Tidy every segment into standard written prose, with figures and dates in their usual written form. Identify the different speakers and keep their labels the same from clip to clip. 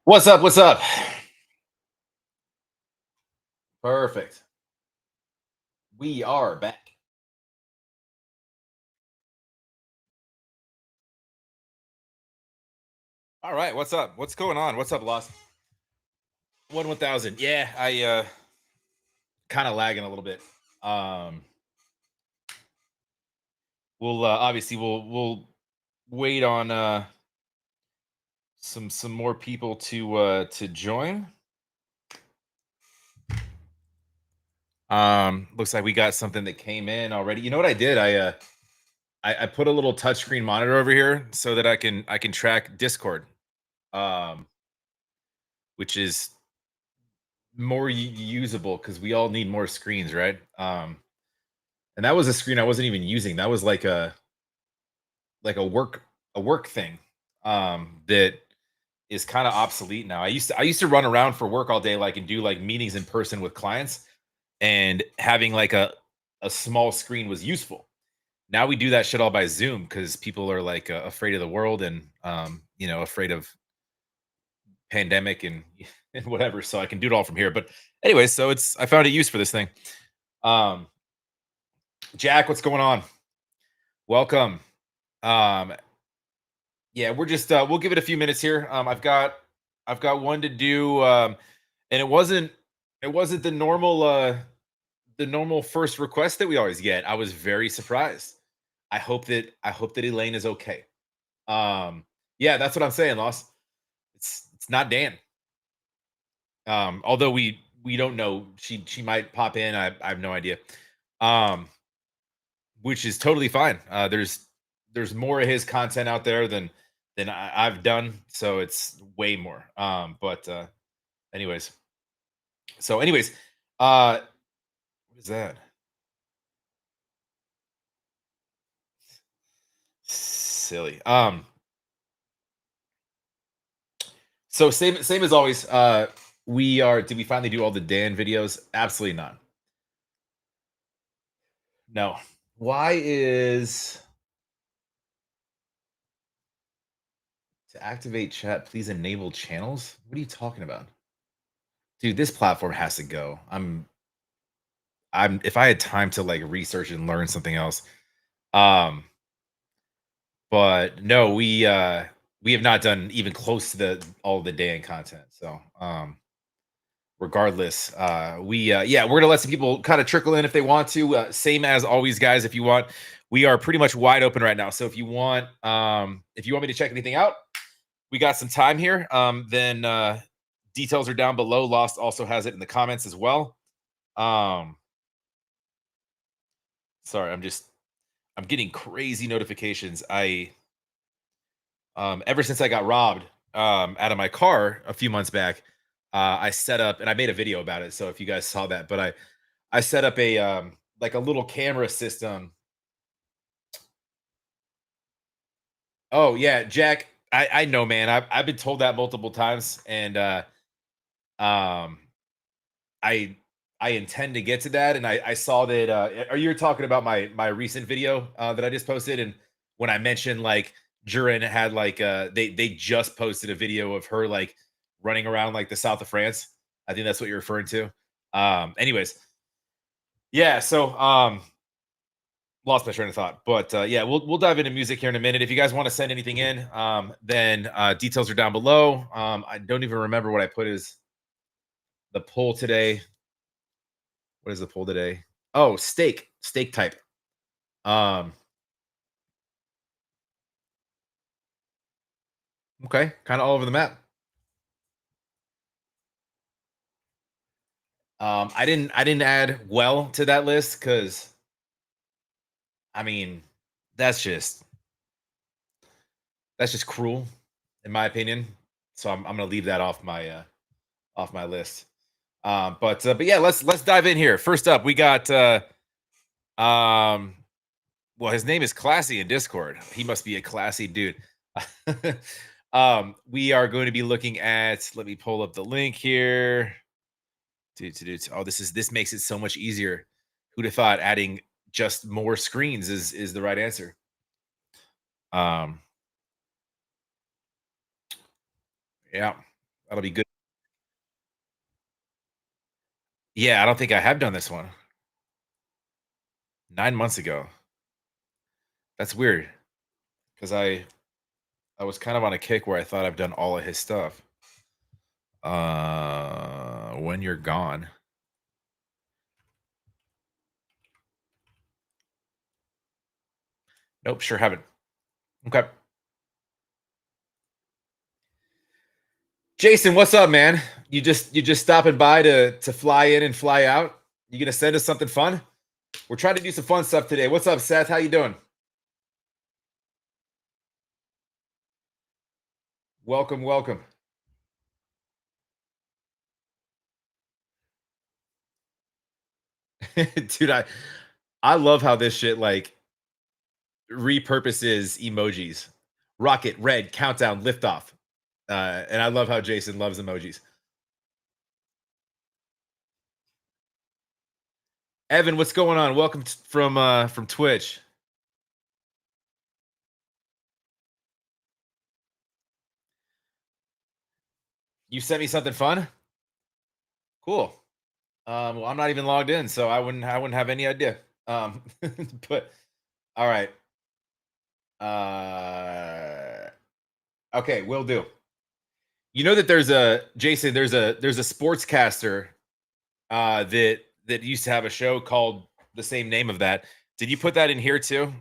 Speaker 1: What's up? What's up? Perfect. We are back. All right. What's up? What's going on? What's up, Lost? 1,000. Yeah, I kind of lagging a little bit. Um we'll obviously we'll wait on some more people to join. Looks like we got something that came in already. You know what I did? I put a little touchscreen monitor over here so that I can track Discord. Um which is more usable because we all need more screens, right? And that was a screen I wasn't even using. That was like a work thing that is kind of obsolete now. I used to run around for work all day, like and do like meetings in person with clients, and having like a small screen was useful. Now we do that shit all by Zoom because people are like afraid of the world and afraid of pandemic and and whatever. So I can do it all from here. But anyway, so it's I found a use for this thing. Um, Jack, what's going on? Welcome. Um, yeah, we're just we'll give it a few minutes here. I've got one to do, and it wasn't the normal first request that we always get. I was very surprised. I hope that Elaine is okay. Yeah, that's what I'm saying, Loss. It's not Dan. Although we don't know, she might pop in. I have no idea. Um, which is totally fine. There's more of his content out there than I've done, so it's way more. But anyways, anyways, what is that? Silly. So same as always. We are. Did we finally do all the Dan videos? Absolutely not. No. Why is to activate chat? Please enable channels. What are you talking about, dude? This platform has to go. I'm if I had time to like research and learn something else. Um, but no, we have not done even close to the all the Dan content. So regardless, yeah, we're gonna let some people kind of trickle in if they want to. Same as always, guys, if you want, we are pretty much wide open right now. So if you want me to check anything out, we got some time here. Then details are down below. Lost also has it in the comments as well. Um, sorry, I'm getting crazy notifications. Ever since I got robbed out of my car a few months back, I set up and I made a video about it. So if you guys saw that, but I set up a like a little camera system. Oh yeah, Jack, I know, man. I've been told that multiple times, and um I I intend to get to that. And I saw that. Are you talking about my recent video that I just posted? And when I mentioned like Jurin had like they just posted a video of her like running around like the south of France. I think that's what you're referring to. Anyways, yeah. So lost my train of thought, but yeah, we'll dive into music here in a minute. If you guys want to send anything in, then details are down below. I don't even remember what I put as the poll today. What is the poll today? Oh, steak type. Um, okay, kind of all over the map. I didn't add well to that list because I mean that's just that's just cruel in my opinion. So I'm gonna leave that off my list. But yeah, let's dive in here. First up, we got um well, his name is Classy in Discord. He must be a classy dude. We are going to be looking at. Let me pull up the link here. Oh, this makes it so much easier. Who'd have thought adding just more screens is the right answer? Um, yeah. That'll be good. Yeah, I don't think I have done this one. 9 months ago. That's weird because I was kind of on a kick where I thought I've done all of his stuff. When You're Gone. Nope, sure haven't. Okay. Jason, what's up, man? You just stopping by to fly in and fly out? You gonna send us something fun? We're trying to do some fun stuff today. What's up, Seth? How you doing? Welcome, welcome. Dude, I love how this shit like repurposes emojis. Rocket, red, countdown, liftoff. And I love how Jason loves emojis. Evan, what's going on? Welcome from Twitch. You sent me something fun? Cool. Well, I'm not even logged in, so I wouldn't have any idea. But all right. Okay, will do. You know that there's a Jason, there's a sportscaster that used to have a show called the same name of that. Did you put that in here too?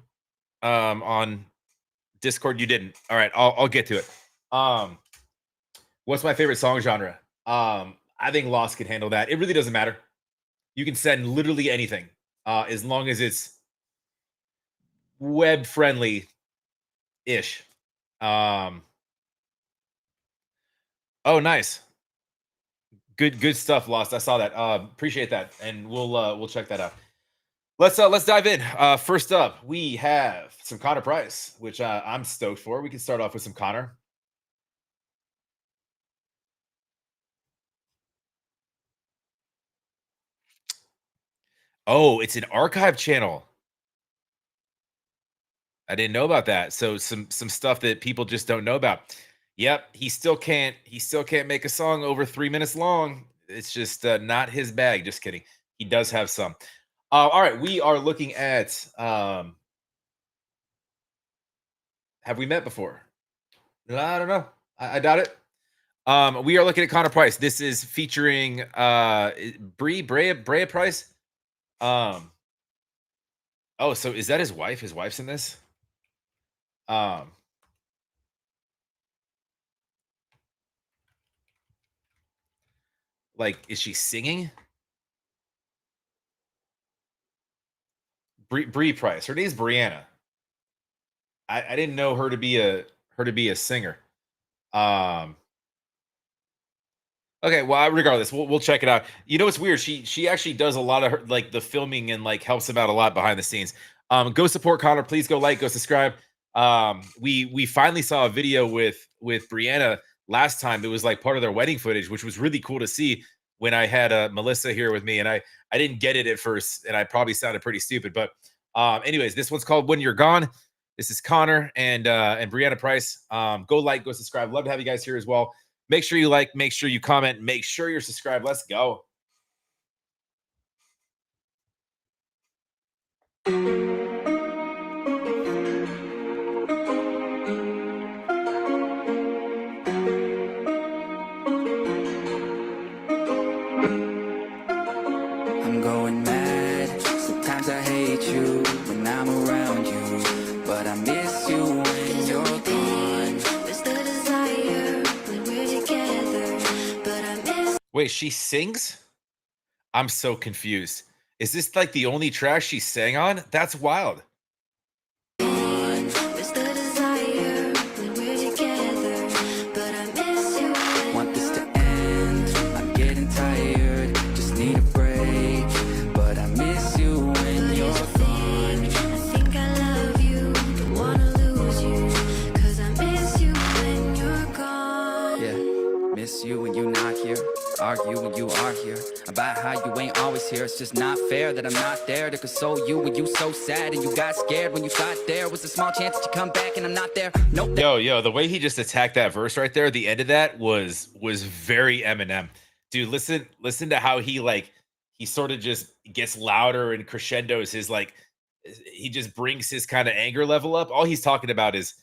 Speaker 1: On Discord, you didn't. All right, I'll get to it. What's my favorite song genre? I think Lost could handle that. It really doesn't matter. You can send literally anything, as long as it's web friendly ish. Oh, nice. Good stuff, Lost. I saw that. Appreciate that, and we'll check that out. Let's dive in. First up, we have some Connor Price, which I'm stoked for. We can start off with some Connor. Oh, it's an archive channel. I didn't know about that. So some stuff that people just don't know about. Yep, he still can't make a song over 3 minutes long. It's just not his bag. Just kidding. He does have some. All right, we are looking at. Have we met before? I don't know. I doubt it. We are looking at Connor Price. This is featuring Brea Price. Um, oh, so is that his wife? His wife's in this. Um, like, is she singing? Bree Price. Her name's Brianna. I didn't know her to be a singer. Um, Okay, well, regardless, we'll check it out. You know what's weird? She actually does a lot of her like the filming and like helps him out a lot behind the scenes. Go support Connor. Please go like, go subscribe. We finally saw a video with Brianna last time. It was like part of their wedding footage, which was really cool to see when I had Melissa here with me, and I didn't get it at first, and I probably sounded pretty stupid. But anyways, this one's called When You're Gone. This is Connor and Brianna Price. Go like, go subscribe. Love to have you guys here as well. Make sure you like, make sure you comment, make sure you're subscribed. Let's go.
Speaker 2: I'm going mad. Sometimes I hate you when I'm around you, but I miss you when you're gone.
Speaker 3: It's the desire when we're together, but I miss.
Speaker 1: Wait, she sings? I'm so confused. Is this like the only track she sang on? That's wild.
Speaker 3: It's the desire when we're together, but I miss you when
Speaker 2: Want this to
Speaker 3: you're
Speaker 2: end. I'm getting tired, just need a break, but I miss you when you're gone.
Speaker 3: I think I love you, don't wanna lose you, 'cause I miss you when you're gone.
Speaker 2: Yeah, miss you when you're not here. Argue when you are here about how you ain't always here. It's just not fair that I'm not there to console you when you so sad and you got scared when you thought there was a small chance that you come back and I'm not there. Nope.
Speaker 1: Yo, the way he just attacked that verse right there, the end of that was very Eminem. Dude, listen to how he sort of just gets louder and crescendos his he just brings his kind of anger level up. All he's talking about is,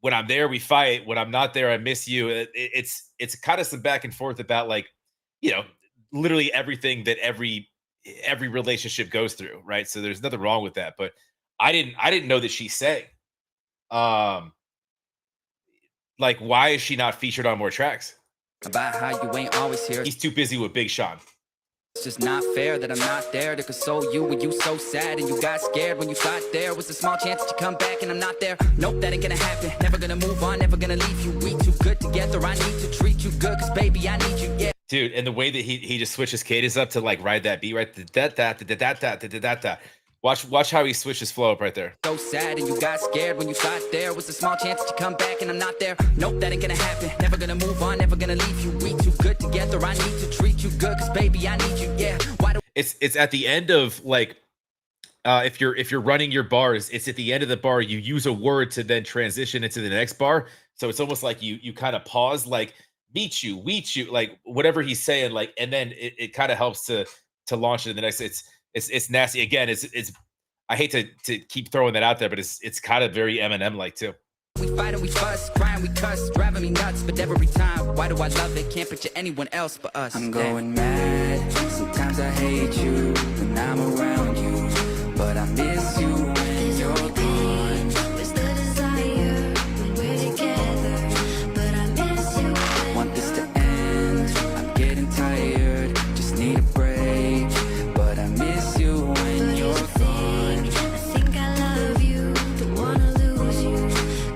Speaker 1: when I'm there, we fight. When I'm not there, I miss you. It's kind of some back and forth about you know, literally everything that every relationship goes through, right? So there's nothing wrong with that. But I didn't know that she sang. Um, why is she not featured on more tracks?
Speaker 2: About how you ain't always here.
Speaker 1: He's too busy with Big Sean.
Speaker 2: It's just not fair that I'm not there to console you when you so sad and you got scared when you thought there was a small chance that you come back and I'm not there. Nope, that ain't gonna happen. Never gonna move on, never gonna leave you. We too good together. I need to treat you good, cause baby, I need you, yeah.
Speaker 1: Dude, and the way that he just switches cadence up to ride that beat, right? Da-da-da-da-da-da-da-da-da. Watch how he switches flow up right there.
Speaker 2: So sad and you got scared when you thought there was a small chance that you come back and I'm not there. Nope, that ain't gonna happen. Never gonna move on, never gonna leave you. We too good together. I need to treat you good, cause baby, I need you, yeah. Why do
Speaker 1: It's at the end of if you're running your bars, it's at the end of the bar. You use a word to then transition into the next bar. So it's almost like you kind of pause, meet you, whatever he's saying, and then it kind of helps to launch into the next. It's nasty. Again, it's I hate to keep throwing that out there, but it's kind of very Eminem like too.
Speaker 2: we fight and we fuss, cry and we cuss, driving me nuts, but every time, why do I love it? Can't picture anyone else but us. I'm going mad, sometimes I hate you when I'm around you, but I miss you when you're gone.
Speaker 3: Where's the desire when we're together? But I miss you when
Speaker 2: Want this to end, I'm getting tired, just need a break, but I miss you when you're gone.
Speaker 3: I think I love you, don't wanna lose you,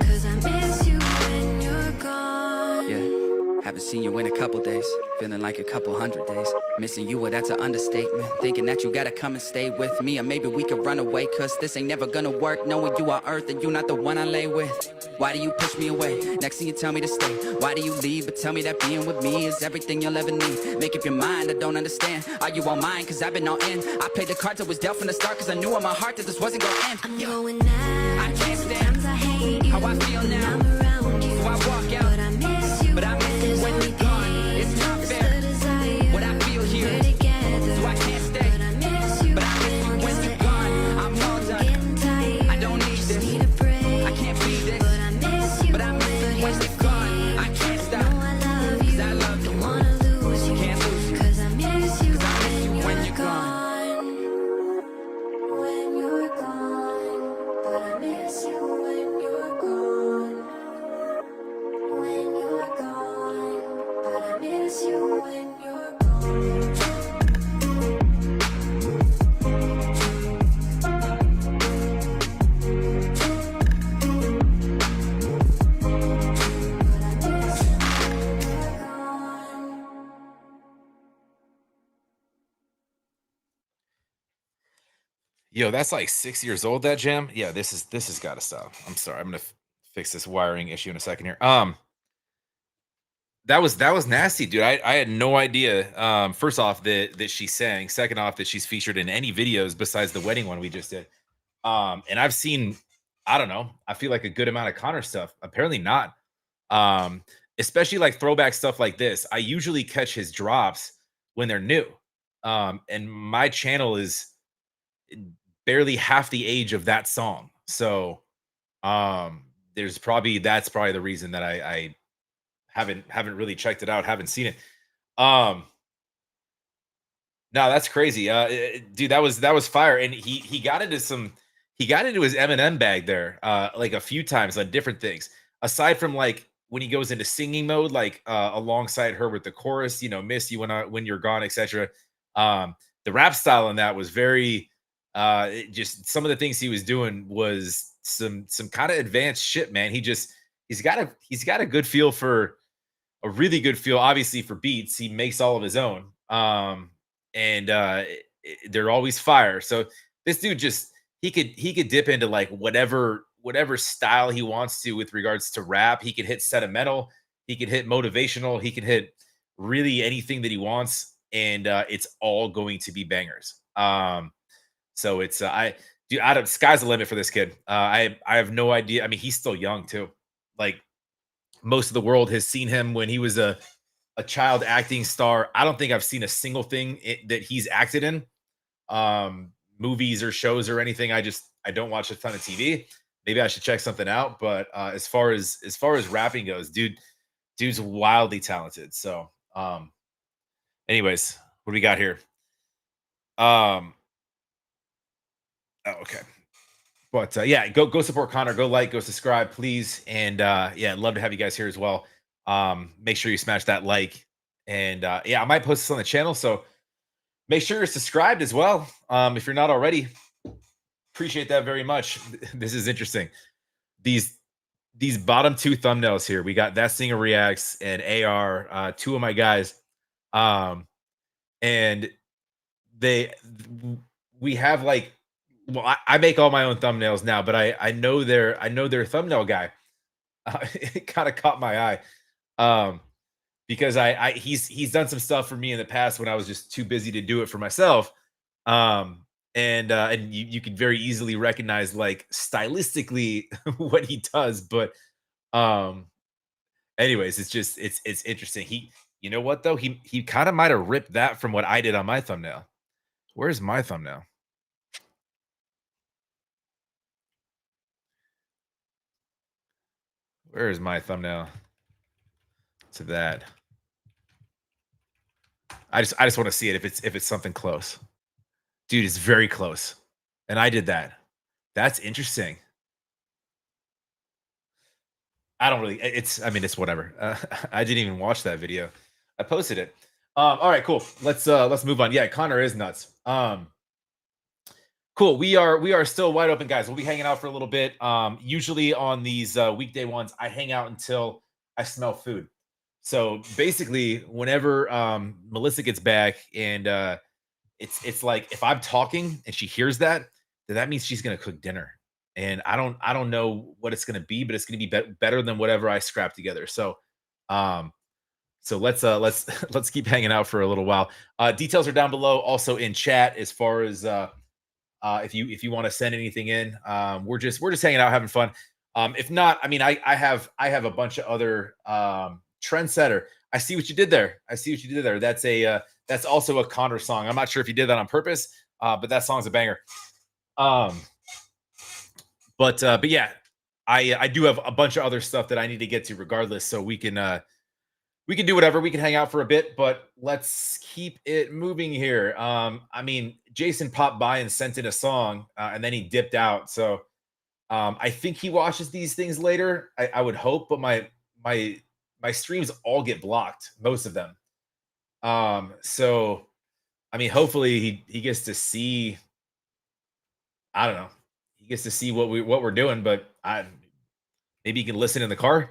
Speaker 3: cause I miss you when you're gone.
Speaker 2: Yeah, haven't seen you in a couple days, feeling like a couple hundred days. Missing you, well, that's an understatement. Thinking that you gotta come and stay with me, or maybe we could run away, cause this ain't never gonna work. Knowing you are earth and you not the one I lay with. Why do you push me away? Next thing you tell me to stay. Why do you leave, but tell me that being with me is everything you'll ever need? Make up your mind, I don't understand. Are you on mine, cause I've been all in? I played the cards I was dealt from the start, cause I knew in my heart that this wasn't gonna end.
Speaker 3: I'm going mad.
Speaker 2: I can't stand
Speaker 3: Sometimes I hate you
Speaker 2: how I feel now.
Speaker 3: when I'm around you,
Speaker 2: So I walk out,
Speaker 3: but I miss you.
Speaker 2: but I miss you when you're gone. It's not
Speaker 3: It's
Speaker 2: fair
Speaker 3: the desire
Speaker 2: what I feel here,
Speaker 3: we're together,
Speaker 2: so I can't stay.
Speaker 3: but I miss you.
Speaker 2: But I miss you when you're gone. I'm all done.
Speaker 3: Getting tired.
Speaker 2: I don't need
Speaker 3: Just
Speaker 2: this.
Speaker 3: need a break.
Speaker 2: I can't be this.
Speaker 3: But I miss you.
Speaker 2: But I miss you when you're gone. I can't stop.
Speaker 3: No, I love you.
Speaker 2: I love you.
Speaker 3: Don't wanna lose you.
Speaker 2: Can't lose you.
Speaker 3: Cause I miss you
Speaker 2: when you're
Speaker 3: gone. When you're gone. But I miss you when you're gone. When you're gone. But I miss you when you're gone.
Speaker 1: Yo, that's 6 years old, that jam. Yeah, this has got to stop. I'm sorry. I'm gonna fix this wiring issue in a second here. That was nasty, dude. I had no idea. First off, that she sang. Second off, that she's featured in any videos besides the wedding one we just did. And I've seen, I don't know, I feel like a good amount of Connor stuff. Apparently not. Especially throwback stuff like this. I usually catch his drops when they're new. And my channel is barely half the age of that song. So that's probably the reason that I haven't really checked it out, haven't seen it. No, that's crazy. Dude, that was fire. And he got into his Eminem bag there a few times on different things. Aside from when he goes into singing mode, alongside her with the chorus, miss you when you're gone, etc. The rap style in that was very just some of the things he was doing was some kind of advanced shit, man. He's got a good feel for a really good feel, obviously, for beats. He makes all of his own. And they're always fire. So this dude he could dip into whatever style he wants to with regards to rap. He could hit sentimental, he could hit motivational, he could hit really anything that he wants. and it's all going to be bangers. So it's I do out of sky's the limit for this kid. I have no idea. I mean, he's still young too. Like most of the world has seen him when he was a child acting star. I don't think I've seen a single thing that he's acted in, movies or shows or anything. I don't watch a ton of TV. Maybe I should check something out. But as far as rapping goes, dude's wildly talented. So anyways, what do we got here? Oh, okay. But yeah, go support Connor. Go like, go subscribe, please. And yeah, I'd love to have you guys here as well. Make sure you smash that like. And yeah, I might post this on the channel. So make sure you're subscribed as well. If you're not already, appreciate that very much. This is interesting. These these bottom two thumbnails here. We got That Singer Reacts and AR, two of my guys. Um, and they we have like well, I make all my own thumbnails now, but I know their thumbnail guy. It kind of caught my eye. Because he's done some stuff for me in the past when I was just too busy to do it for myself. And you can very easily recognize like stylistically what he does. But um anyways, it's interesting. You know what though? He kind of might have ripped that from what I did on my thumbnail. Where's my thumbnail? Where is my thumbnail to that? I just want to see it if it's something close. Dude, it's very close. And I did that. That's interesting. I don't really it's I mean it's whatever. I didn't even watch that video. I posted it. All right, cool. Let's move on. Yeah, Connor is nuts. Cool. We are still wide open, guys. We'll be hanging out for a little bit. Usually on these weekday ones, I hang out until I smell food. So basically, whenever Melissa gets back and it's like if I'm talking and she hears that, then that means she's gonna cook dinner. And I don't know what it's gonna be, but it's gonna be, better than whatever I scrap together. Um, so let's let's keep hanging out for a little while. Details are down below, also in chat as far as if you want to send anything in. We're just hanging out, having fun. If not, I mean, I have a bunch of other trendsetter. I see what you did there. I see what you did there. That's also a Connor song. I'm not sure if you did that on purpose, but that song's a banger. Um, but yeah, I do have a bunch of other stuff that I need to get to regardless. So we can do whatever. We can hang out for a bit, but let's keep it moving here. I mean, Jason popped by and sent in a song, and then he dipped out. So I think he watches these things later. I would hope, but my streams all get blocked, most of them. So I mean, hopefully he gets to see. I don't know. He gets to see what we're doing, but maybe he can listen in the car.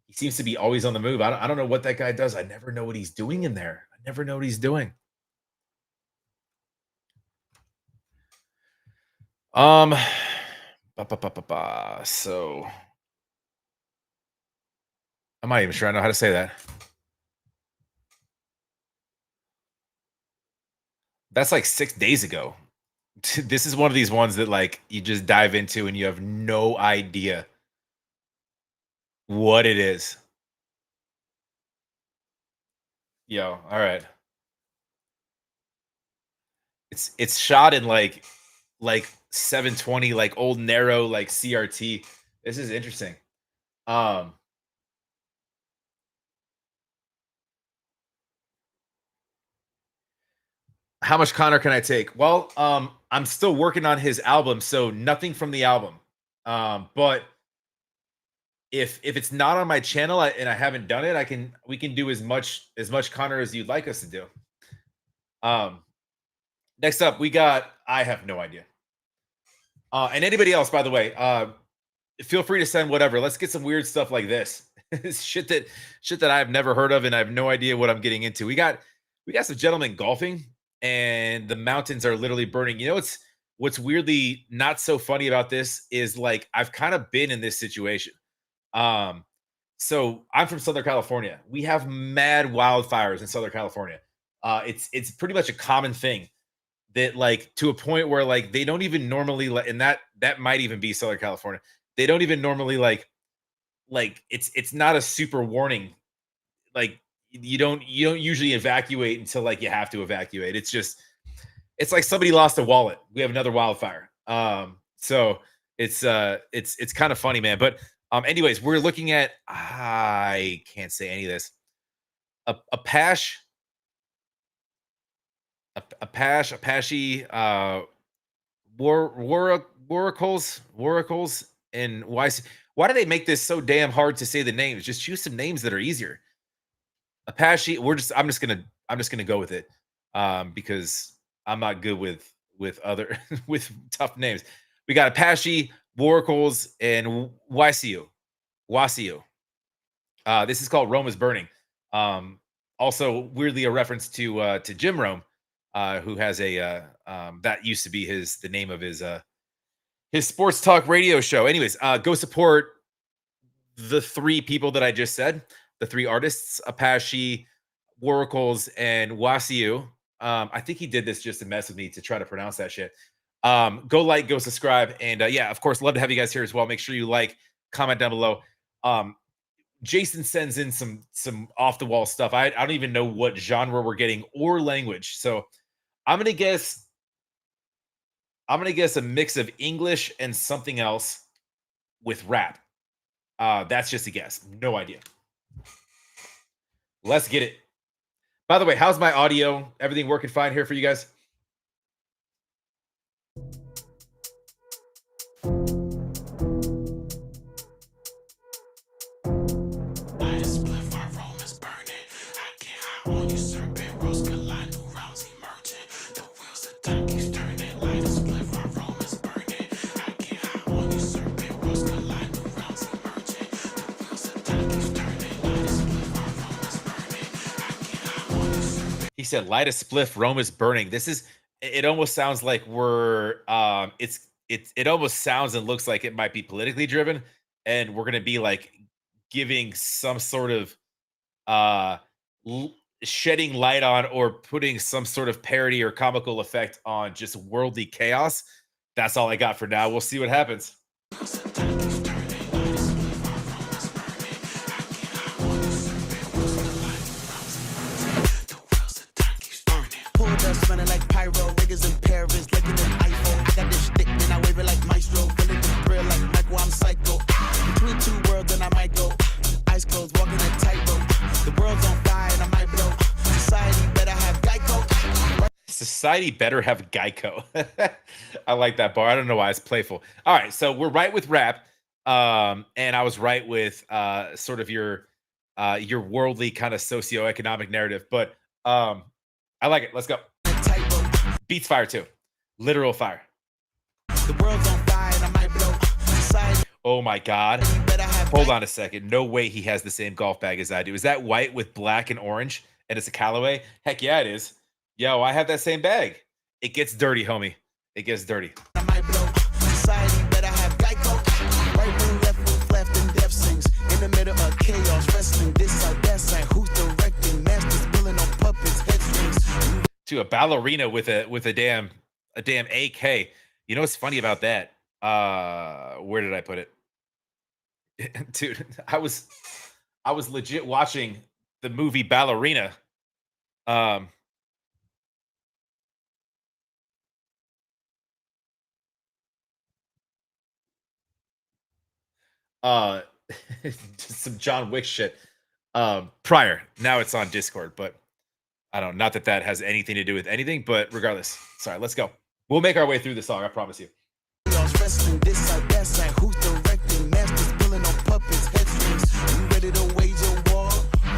Speaker 1: He seems to be always on the move. I don't know what that guy does. I never know what he's doing in there. I never know what he's doing. Um, so I'm not even sure I know how to say that. That's like 6 days ago. This is one of these ones that like you just dive into and you have no idea what it is. Yo, all right. It's shot in like 720, like old narrow, like CRT. This is interesting. Um, how much Connor can I take? Well, I'm still working on his album, so nothing from the album. But if it's not on my channel and I haven't done it, we can do as much Connor as you'd like us to do. Um, next up, we got I have no idea. And anybody else, by the way, feel free to send whatever. Let's get some weird stuff like this. Shit that I've never heard of and I have no idea what I'm getting into. We got some gentlemen golfing and the mountains are literally burning. You know what's weirdly not so funny about this is like I've kind of been in this situation. Um so I'm from Southern California. We have mad wildfires in Southern California. It's pretty much a common thing that, like, to a point where, like, they don't even normally and that might even be Southern California. They don't even normally it's not a super warning. Like, you don't usually evacuate until, like, you have to evacuate. It's like somebody lost a wallet. We have another wildfire. So it's kind of funny, man. But anyways, we're looking at, I can't say any of this. Apache, Apache, Waracles, and why do they make this so damn hard to say the names? Just choose some names that are easier. Apache, I'm just gonna go with it. Because I'm not good with other with tough names. We got Apache, Waracles, and Wasiu. This is called Rome is Burning. Also weirdly a reference to Jim Rome, who has that used to be the name of his sports talk radio show. Anyways, go support the three people that I just said, the three artists, Apache, Waracles, and Wasiu. I think he did this just to mess with me to try to pronounce that shit. Go like, go subscribe, and yeah, of course, love to have you guys here as well. Make sure you like, comment down below. Jason sends in some off the wall stuff. I don't even know what genre we're getting or language. So I'm gonna guess a mix of English and something else with rap. That's just a guess. No idea. Let's get it. By the way, how's my audio? Everything working fine here for you guys? He said, "Light a spliff, Rome is burning." It almost sounds like we're it almost sounds and looks like it might be politically driven, and we're gonna be like giving some sort of shedding light on or putting some sort of parody or comical effect on just worldly chaos. That's all I got for now. We'll see what happens.
Speaker 4: Smelling like pyro, niggas in Paris, looking at iPhone. I got this stick, and I wave it like maestro. Feeling the thrill like Michael, I'm psycho. Between two worlds, and I might go. Eyes closed, walking a tightrope. The world's on fire, and I might blow. Society better have Geico.
Speaker 1: Society better have Geico. I like that bar. I don't know why it's playful. All right, so we're right with rap, and I was right with sort of your worldly kind of socioeconomic narrative, but I like it. Let's go. Beats fire too. Literal fire.
Speaker 4: The world's on fire and I might blow. Society.
Speaker 1: Oh my God. Hold on a second. No way he has the same golf bag as I do. Is that white with black and orange and it's a Callaway? Heck yeah, it is. Yo, I have that same bag. It gets dirty, homie. It gets dirty.
Speaker 4: I might blow. Society better have Geico. Right wing, left and death sings. In the middle of chaos, wrestling this side, that side. Who's directing? Masters pulling on puppets, headstrings.
Speaker 1: To a ballerina with a damn AK. You know what's funny about that? Where did I put it? Dude, I was legit watching the movie Ballerina. Just some John Wick shit. Prior. Now it's on Discord, but I don't know. Not that has anything to do with anything, but regardless. Sorry, let's go. We'll make our way through the song, I promise you.
Speaker 4: Wrestling this side, that side. Who's directing? Masters pulling on puppets, headstrings. You ready to wage a war?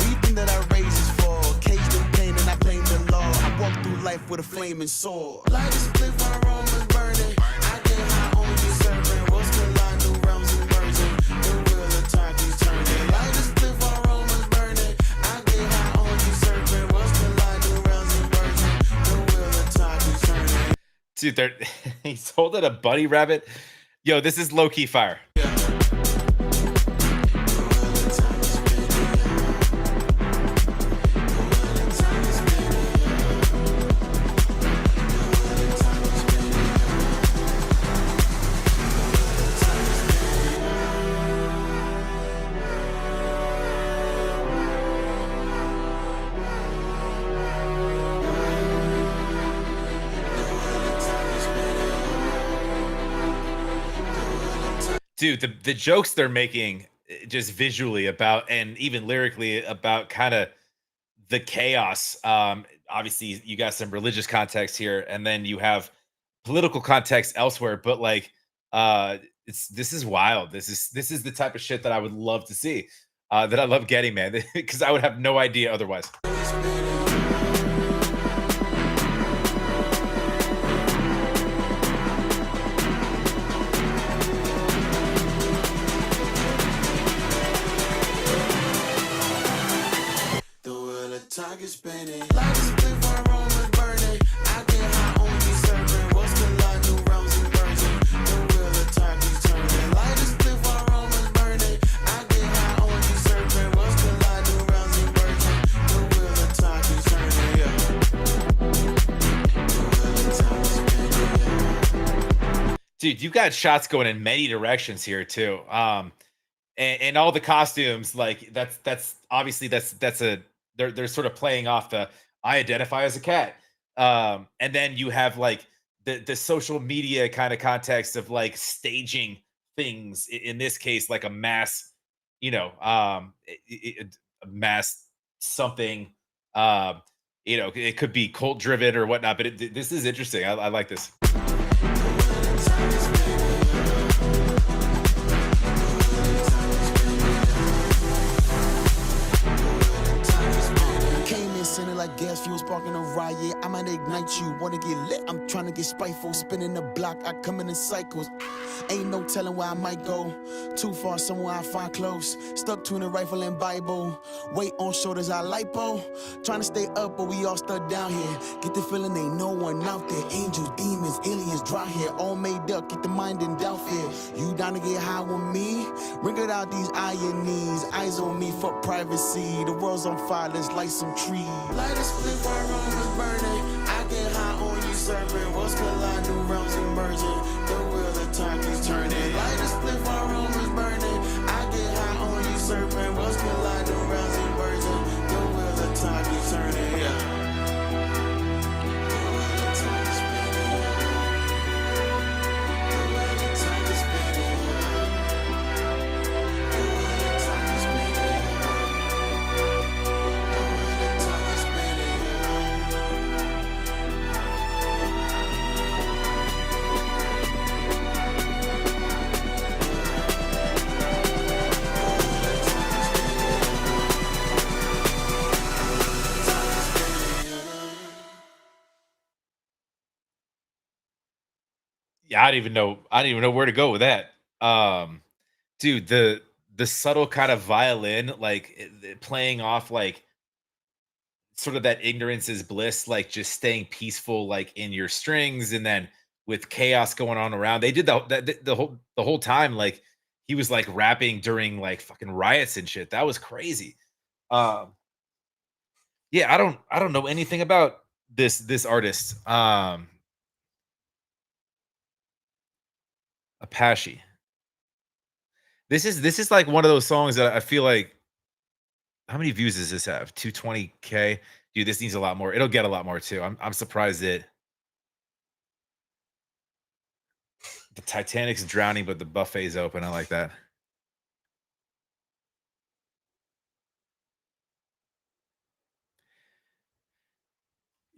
Speaker 4: Weeping that I raise is for. Caged in pain and I blame the law. I walk through life with a flaming sword. Light is split while Rome is burning. I get high on you serving. Rose collide, new realms emerging. The wheel of time keeps turning. Light is split while Rome is burning. I get high on you serving. Rose collide, new realms emerging. The wheel of time keeps turning.
Speaker 1: Dude, he's holding a bunny rabbit. Yo, this is low-key fire. Dude, the jokes they're making, just visually about and even lyrically about kind of the chaos. Obviously, you got some religious context here, and then you have political context elsewhere. But like, uh, it's this is wild. This is the type of shit that I would love to see. That I love getting, man, because I would have no idea otherwise.
Speaker 4: The wheel of talk is spinning. Like a split while Roman's burning. I get high on you serving. What's the line? New rounds emerging. The wheel of talk is turning. Like a split while Roman's burning. I get high on you serving. What's the line? New rounds emerging. The wheel of talk is turning. Yeah. The wheel of talk is spinning. Yeah.
Speaker 1: Dude, you got shots going in many directions here too. And all the costumes, like that's obviously that's a they're sort of playing off the I identify as a cat. And then you have like the social media kind of context of like staging things in this case, like a mass, a mass something. Um, it could be cult driven or whatnot, but this is interesting. I like this.
Speaker 4: Came in sending like gas fuel, sparking a riot. I might ignite you, wanna get lit. I'm trying to get spiteful, spinning the block. I come in cycles. Ain't no telling where I might go. Too far, somewhere I find close. Stuck between a rifle and Bible. Weight on shoulders, I lipo. Trying to stay up, but we all stuck down here. Get the feeling ain't no one out there. Angels, demons, aliens, dry hair, all made up. Get the mind in doubt fear. You down to get high with me? Bring it out these ironies. Eyes on me for privacy. The world's on fire, let's light some trees. Light a split while Roman's burning. I get high on you serving. What's collide, new rounds emerging. The wheel of time is turning. Light a split while Roman's burning. I get high on you serving. What's collide, new rounds emerging. The wheel of time is turning. Yeah. The wheel of time is spinning. The wheel of time is spinning. The wheel of time is spinning. The wheel of time is spinning.
Speaker 1: Yeah, I don't even know where to go with that. Dude, the subtle kind of violin, like playing off like sort of that ignorance is bliss, like just staying peaceful, like in your strings, and then with chaos going on around. They did the whole time, like he was like rapping during like fucking riots and shit. That was crazy. Um, yeah, I don't know anything about this artist. Apache. This is like one of those songs that I feel like how many views does this have? 220K. Dude, this needs a lot more. It'll get a lot more too. I'm surprised that the Titanic's drowning, but the buffet's open. I like that.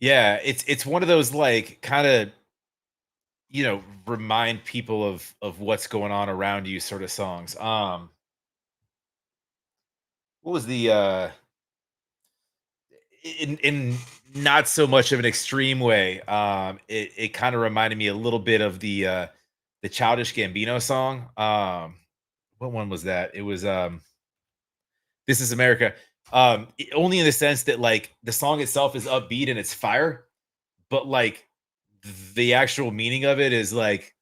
Speaker 1: Yeah, it's one of those like kind of remind people of what's going on around you sort of songs. What was the in not so much of an extreme way. It kind of reminded me a little bit of the Childish Gambino song. What one was that? It was This Is America. Only in the sense that like the song itself is upbeat and it's fire, but like the actual meaning of it is like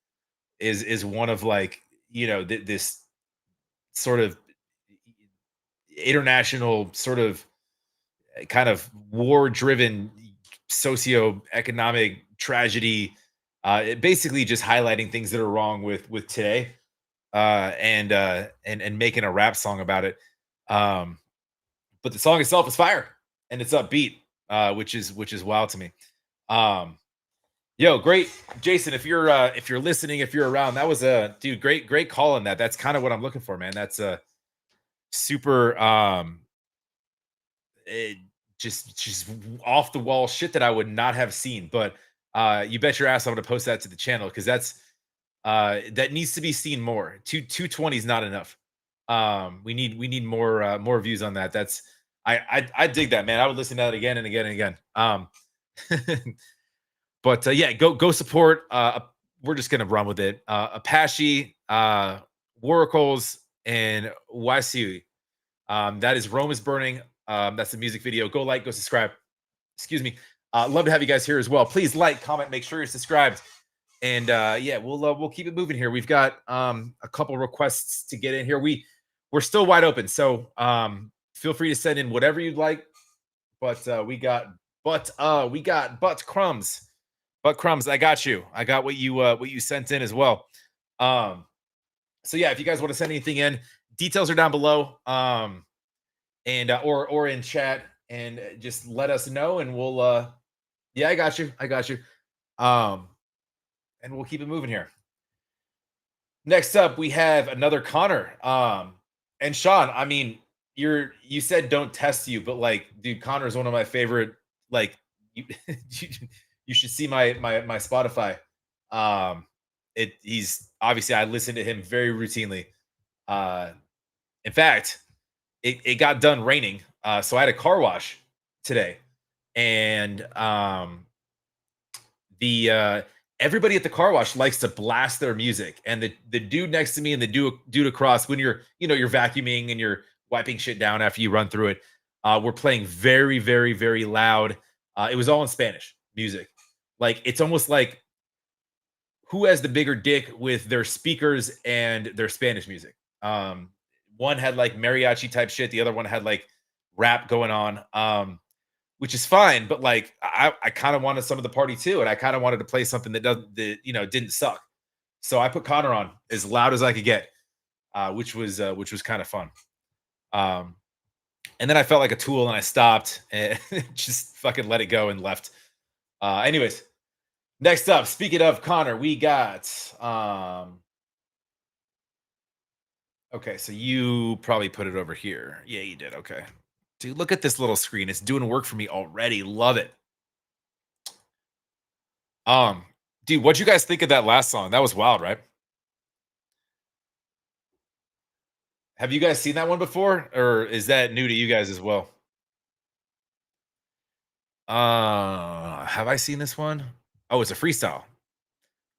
Speaker 1: is one of like this sort of international sort of kind of war driven socio-economic tragedy, basically just highlighting things that are wrong with today, and making a rap song about it. um but the song itself is fire and it's upbeat, which is wild to me. um Yo, great, Jason. If you're listening, if you're around, that was a dude. Great call on that. That's kind of what I'm looking for, man. That's a super eh, just off the wall shit that I would not have seen. But you bet your ass I'm gonna post that to the channel because that's that needs to be seen more. 220 is not enough. We need more views on that. That's I dig that, man. I would listen to that again and again and again. But yeah, go support. We're just gonna run with it. Apache, Waracles, and YC. That is Rome is Burning. That's the music video. Go like, go subscribe. Excuse me. Love to have you guys here as well. Please like, comment, make sure you're subscribed. And yeah, we'll keep it moving here. We've got a couple requests to get in here. We're still wide open, so feel free to send in whatever you'd like. But we got butt crumbs. Butt crumbs, I got you. I got what you sent in as well. So yeah, if you guys want to send anything in, details are down below. And or in chat, and just let us know, and we'll yeah, I got you. Um, and we'll keep it moving here. Next up, we have another Connor. And Sean, I mean, you said don't test you, but like, dude, Connor is one of my favorite. Like, you you should see my Spotify. He's obviously I listen to him very routinely. Uh, in fact, it got done raining, so I had a car wash today, and the everybody at the car wash likes to blast their music, and the dude next to me and the dude across, when you're vacuuming and you're wiping shit down after you run through it, we're playing very very very loud. It was all in Spanish music. Like, it's almost like who has the bigger dick with their speakers and their Spanish music. One had like mariachi type shit, the other one had like rap going on. Which is fine, but like I kind of wanted some of the party too, and I kind of wanted to play something that didn't suck. So I put Connor on as loud as I could get, which was kind of fun. And then I felt like a tool, and I stopped and just fucking let it go and left. Anyways, next up, speaking of Connor, we got okay, so you probably put it over here. Yeah, you did. Okay. Dude, look at this little screen. It's doing work for me already. Love it. Um, Dude, what'd you guys think of that last song? That was wild, right? Have you guys seen that one before, or is that new to you guys as well? Have I seen this one? Oh, it's a freestyle.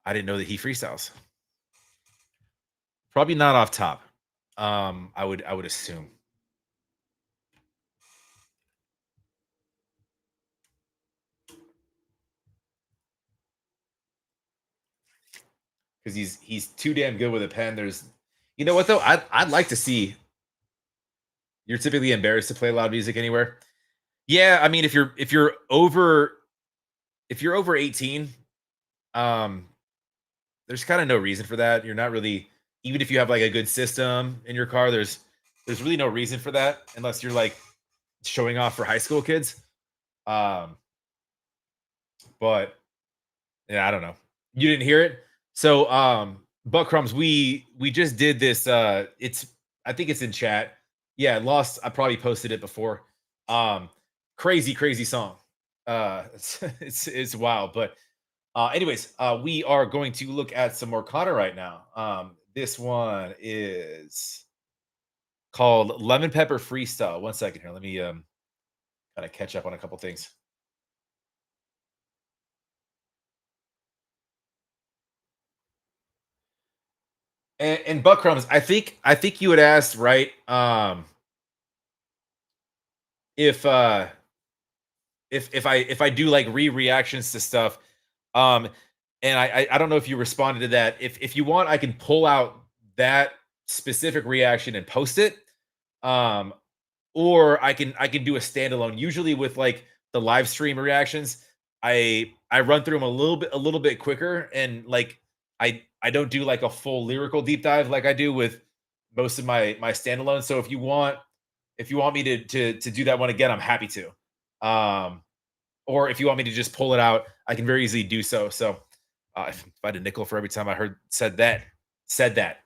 Speaker 1: I didn't know that he freestyles. Probably not off top. I would assume. Because he's too damn good with a pen. There's, you know what though? I'd like to see. You're typically embarrassed to play loud music anywhere. Yeah, I mean, if you're over 18, um, there's kind of no reason for that. You're not really, even if you have like a good system in your car, there's really no reason for that unless you're like showing off for high school kids. Um, but yeah, I don't know. You didn't hear it. So Butt Crumbs, we just did this. It's I think it's in chat. Yeah, lost. I probably posted it before. Um, crazy song. It's wild. But anyways, we are going to look at some more Connor right now. This one is called Lemon Pepper Freestyle. One second here. Let me kind of catch up on a couple things. And Buck Crumbs, I think you had asked, right? If if I do like reactions to stuff. Um and I don't know if you responded to that. If you want, I can pull out that specific reaction and post it. Um or I can do a standalone. Usually with like the live stream reactions, I run through them a little bit quicker, and like I don't do like a full lyrical deep dive like I do with most of my standalone. So if you want me to do that one again, I'm happy to. Um or if you want me to just pull it out, I can very easily do so. So if I had a nickel for every time I said that.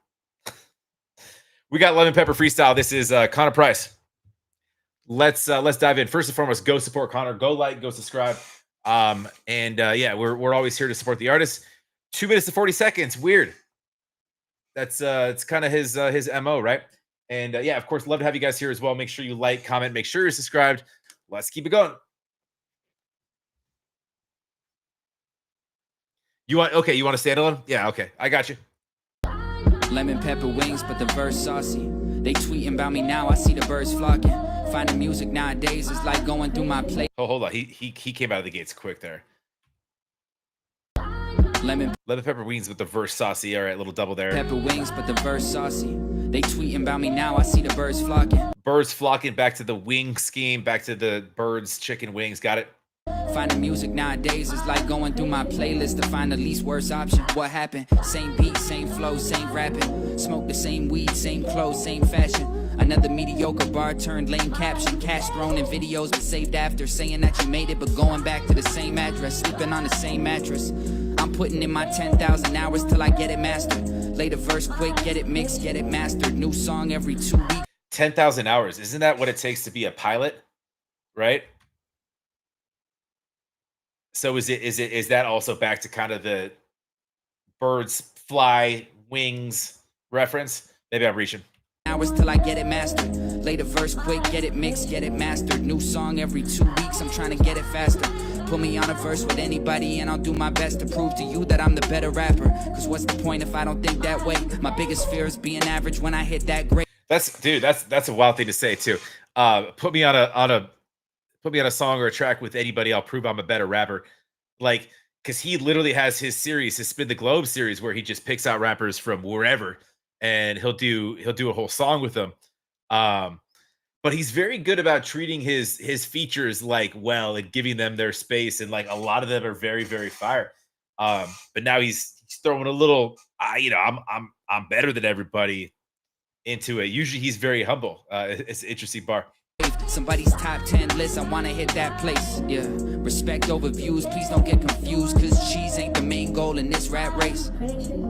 Speaker 1: We got Lemon Pepper Freestyle. This is Connor Price. Let's dive in. First and foremost, go support Connor. Go like, go subscribe. Yeah, we're always here to support the artist. 2 minutes and 40 seconds. Weird. That's it's kind of his MO, right? And yeah, of course, love to have you guys here as well. Make sure you like, comment, make sure you're subscribed. Let's keep it going. You want to stand alone? Yeah, okay. I got you.
Speaker 2: Lemon pepper wings, but the verse saucy. They tweeting about me now, I see the birds flocking. Finding music nowadays is like going through my play.
Speaker 1: Oh, hold on. He came out of the gates quick there.
Speaker 2: Lemon
Speaker 1: pepper wings with the verse saucy. All right, little double there.
Speaker 2: pepper wings, but the verse saucy. They tweeting about me now, I see the birds flocking.
Speaker 1: Birds flocking, back to the wing scheme, back to the birds, chicken wings. Got it.
Speaker 2: Finding music nowadays is like going through my playlist to find the least worst option. What happened? Same beat, same flow, same rapping. Smoke the same weed, same clothes, same fashion. Another mediocre bar turned lame caption. Cash thrown in videos but saved after. Saying that you made it but going back to the same address. Sleeping on the same mattress. I'm putting in my 10,000 hours till I get it mastered. Lay the verse quick, get it mixed, get it mastered. New song every 2 weeks.
Speaker 1: 10,000 hours. Isn't that what it takes to be a pilot? Right? So is that also back to kind of the birds fly wings reference? Maybe I'm reaching.
Speaker 2: Hours till I get it mastered. Lay the verse quick, get it mixed, get it mastered. New song every 2 weeks, I'm trying to get it faster. Put me on a verse with anybody and I'll do my best to prove to you that I'm the better rapper. Cause what's the point if I don't think that way? My biggest fear is being average when I hit that grade.
Speaker 1: That's a wild thing to say too. Put me on a song or a track with anybody, I'll prove I'm a better rapper. Like, because he literally has his series, his Spin the Globe series, where he just picks out rappers from wherever, and he'll do a whole song with them. But he's very good about treating his features like well and giving them their space, and like a lot of them are very, very fire. But now he's throwing a little, I'm better than everybody into it. Usually he's very humble. It's an interesting bar.
Speaker 2: Somebody's top 10 list, I wanna hit that place. Yeah, respect over views, please don't get confused. Cause cheese ain't the main goal in this rap race.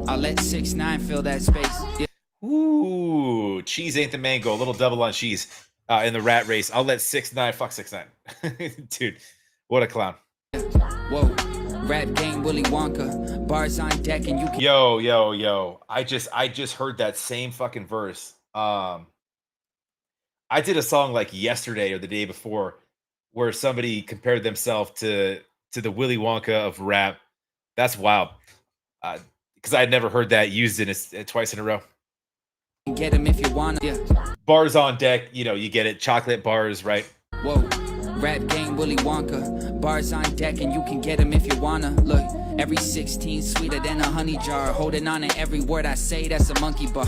Speaker 2: I'll let 6ix9ine fill that space. Yeah.
Speaker 1: Ooh, cheese ain't the main goal. A little double on cheese in the rat race. I'll let 6ix9ine fuck 6ix9ine. Dude, what a clown.
Speaker 2: Whoa, rap game Willy Wonka. Bars on deck and you can.
Speaker 1: Yo. I just heard that same fucking verse. I did a song like yesterday or the day before where somebody compared themselves to the Willy Wonka of rap. That's wild. Because I had never heard that used in it twice in a row.
Speaker 2: Get him if you wanna. Yeah.
Speaker 1: Bars on deck, you get it. Chocolate bars, right?
Speaker 2: Whoa, rap game Willy Wonka. Bars on deck and you can get him if you wanna. Look, every 16 sweeter than a honey jar. Holding on to every word I say, that's a monkey bar.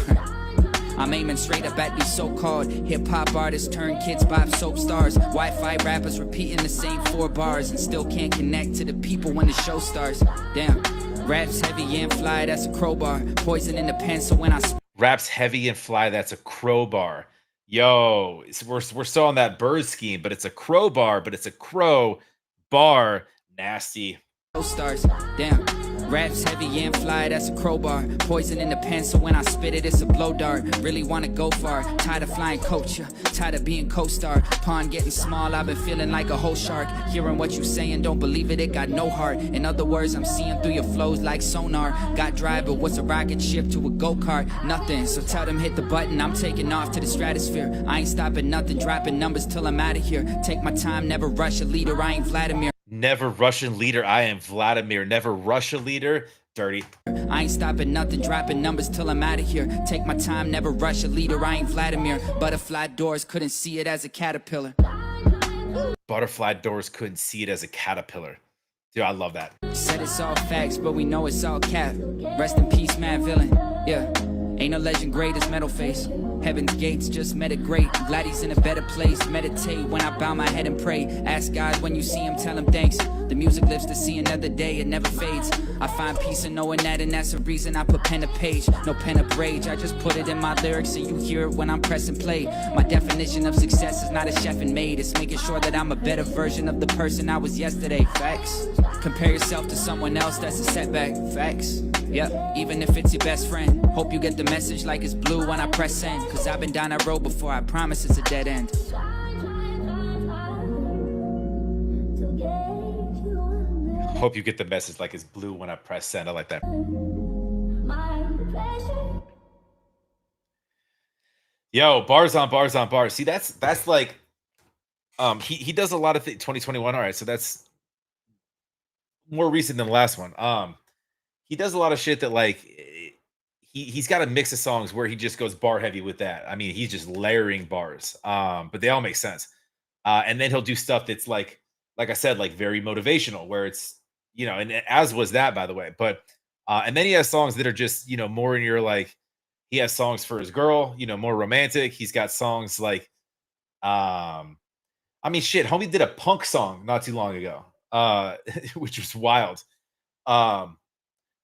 Speaker 2: I'm aiming straight up at these so-called hip-hop artists turn kids bop soap stars. Wi-Fi rappers repeating the same 4 bars and still can't connect to the people when the show starts. Damn, rap's heavy and fly, that's a crowbar. Poison in the pen, so when I
Speaker 1: rap's heavy and fly, that's a crowbar. Yo, we're still on that bird scheme, but it's a crowbar, but it's a crow bar. Nasty.
Speaker 2: Stars, damn. Rap's heavy and fly, that's a crowbar. Poison in the pen, so when I spit it, it's a blow dart. Really wanna go far, tired of flying coach ya, tired of being co-star. Pond getting small, I've been feeling like a whole shark. Hearing what you saying, don't believe it, it got no heart. In other words, I'm seeing through your flows like sonar. Got drive, but what's a rocket ship to a go-kart? Nothing, so tell them hit the button, I'm taking off to the stratosphere. I ain't stopping nothing, dropping numbers till I'm out of here. Take my time, never rush a leader, I ain't Vladimir.
Speaker 1: Never Russian leader, I am Vladimir. Never Russia leader, dirty.
Speaker 2: I ain't stopping nothing, dropping numbers till I'm out of here. Take my time, never rush a leader, I ain't Vladimir. Butterfly doors, couldn't see it as a caterpillar.
Speaker 1: Butterfly doors couldn't see it as a caterpillar. Dude, I love that.
Speaker 2: Said it's all facts, but we know it's all cap. Rest in peace, mad villain. Yeah, ain't no legend great as metal face. Heaven's gates just met it great. Glad he's in a better place. Meditate when I bow my head and pray. Ask God when you see him, tell him thanks. The music lives to see another day, it never fades. I find peace in knowing that, and that's the reason I put pen to page. No pen of rage, I just put it in my lyrics and you hear it when I'm pressing play. My definition of success is not a chef and maid. It's making sure that I'm a better version of the person I was yesterday. Facts. Compare yourself to someone else, that's a setback. Facts. Yep, even if it's your best friend. Hope you get the message like it's blue when I press send. Cause I've been down that road before, I promise it's a dead end.
Speaker 1: Hope you get the message like it's blue when I press send. I like that. Yo, bars on bars on bars. See, that's like he does a lot of 2021. All right, so that's more recent than the last one. He does a lot of shit that like he's got a mix of songs where he just goes bar heavy with that. I mean, he's just layering bars. But they all make sense. And then he'll do stuff that's like I said, like very motivational, where it's, you know, and as was that, by the way. But and then he has songs that are just, you know, more in your like, he has songs for his girl, you know, more romantic. He's got songs like I mean, shit, homie did a punk song not too long ago, which was wild. Um,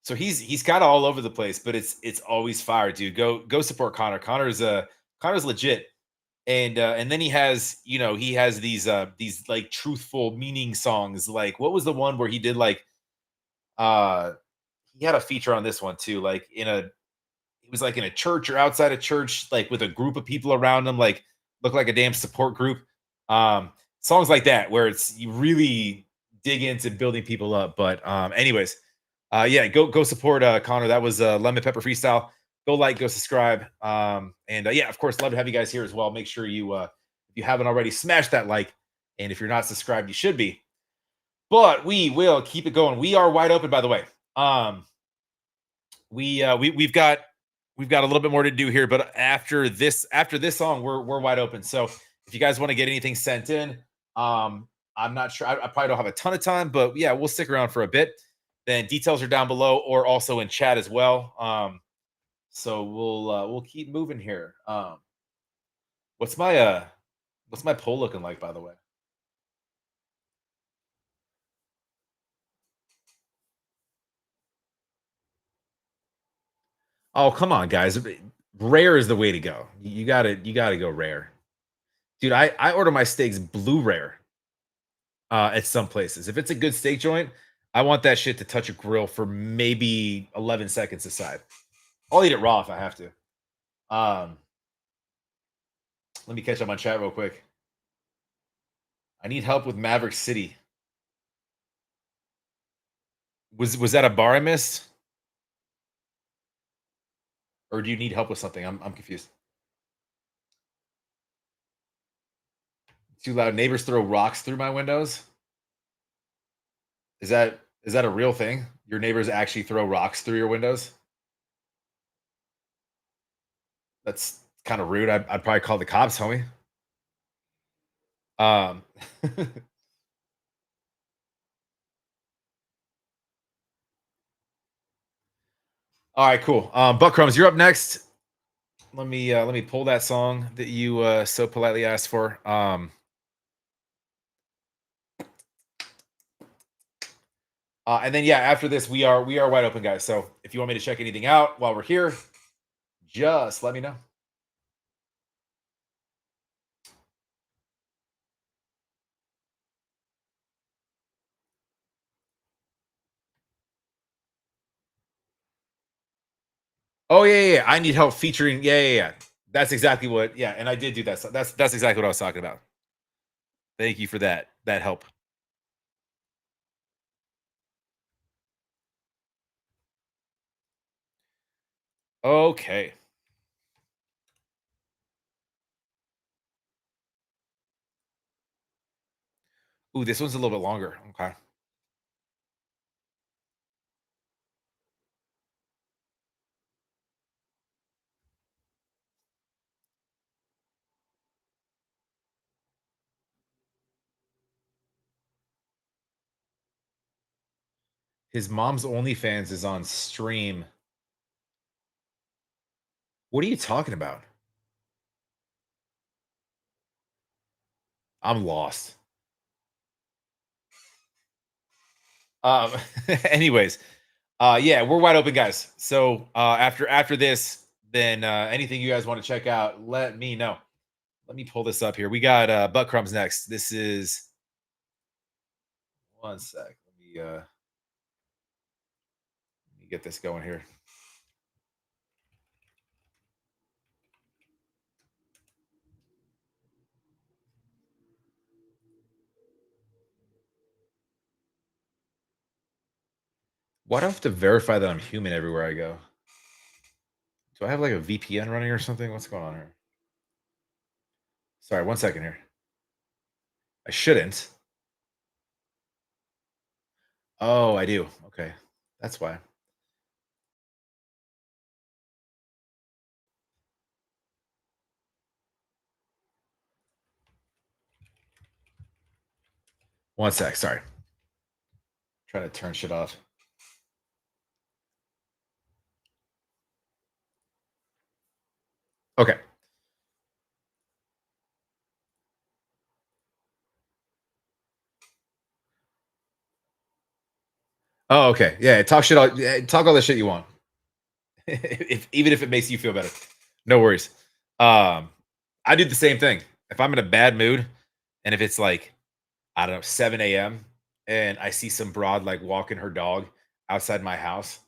Speaker 1: so he's kind of all over the place, but it's always fire, dude. Go support Connor. Connor's legit. And then he has, you know, he has these like truthful meaning songs. Like what was the one where he did like uh he had a feature on this one too, like he was like in a church or outside a church, like with a group of people around him, like look like a damn support group. Songs like that where it's you really dig into building people up. But anyways, yeah, go support Connor. That was Lemon Pepper Freestyle. Go like, go subscribe. And yeah, of course, love to have you guys here as well. Make sure you if you haven't already, smash that like. And if you're not subscribed, you should be. But we will keep it going. We are wide open, by the way. We've got a little bit more to do here, but after this song, we're wide open. So if you guys want to get anything sent in, I'm not sure. I probably don't have a ton of time, but yeah, we'll stick around for a bit. Then details are down below or also in chat as well. So we'll keep moving here. What's my poll looking like, by the way? Oh, come on, guys. Rare is the way to go. You gotta go rare. Dude, I order my steaks blue rare at some places. If it's a good steak joint, I want that shit to touch a grill for maybe 11 seconds aside. I'll eat it raw if I have to. Let me catch up on chat real quick. I need help with Maverick City. Was that a bar I missed? Or do you need help with something? I'm confused. Too loud. Neighbors throw rocks through my windows. Is that a real thing? Your neighbors actually throw rocks through your windows? That's kind of rude. I'd probably call the cops, homie. Um All right, cool. Buck Crumbs, you're up next. Let me pull that song that you so politely asked for. And then yeah, after this, we are wide open, guys. So if you want me to check anything out while we're here, just let me know. Oh yeah. I need help featuring. Yeah. That's exactly what. Yeah, and I did do that. So that's exactly what I was talking about. Thank you for that help. Okay. Ooh, this one's a little bit longer. Okay. His mom's OnlyFans is on stream. What are you talking about? I'm lost. Um, anyways, yeah, we're wide open, guys. So after this, then anything you guys want to check out, let me know. Let me pull this up here. We got Butt Crumbs next. This is one sec. Let me get this going here. Why do I have to verify that I'm human everywhere I go? Do I have like a VPN running or something? What's going on here? Sorry, 1 second here. I shouldn't. Oh, I do. Okay. That's why. One sec. Sorry. Trying to turn shit off. Okay. Oh, okay. Yeah, talk shit all talk all the shit you want. Even if it makes you feel better. No worries. I do the same thing. If I'm in a bad mood and if it's like, I don't know, 7 a.m. and I see some broad like walking her dog outside my house,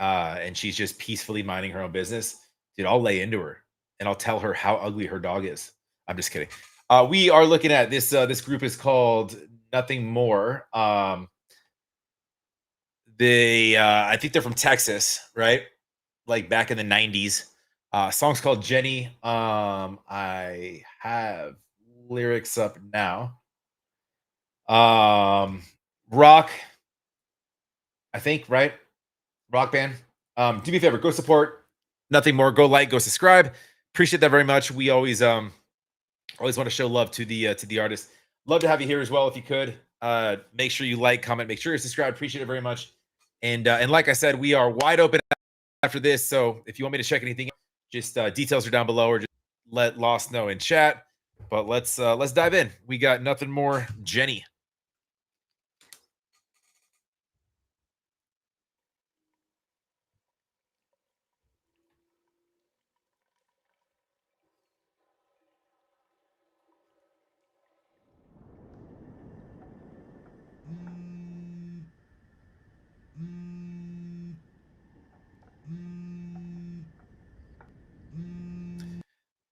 Speaker 1: and she's just peacefully minding her own business, dude, I'll lay into her and I'll tell her how ugly her dog is. I'm just kidding. We are looking at this. This group is called Nothing More. I think they're from Texas, right? Like back in the 90s. Song's called Jenny. I have lyrics up now. Rock, I think, right? Rock band. Do me a favor, go support Nothing More. Go like, go subscribe. Appreciate that very much. We always want to show love to the artist. Love to have you here as well if you could. Make sure you like, comment, make sure you subscribe. Appreciate it very much. And like I said, we are wide open after this. So if you want me to check anything, just details are down below, or just let Lost know in chat. But let's dive in. We got Nothing More, Jenny.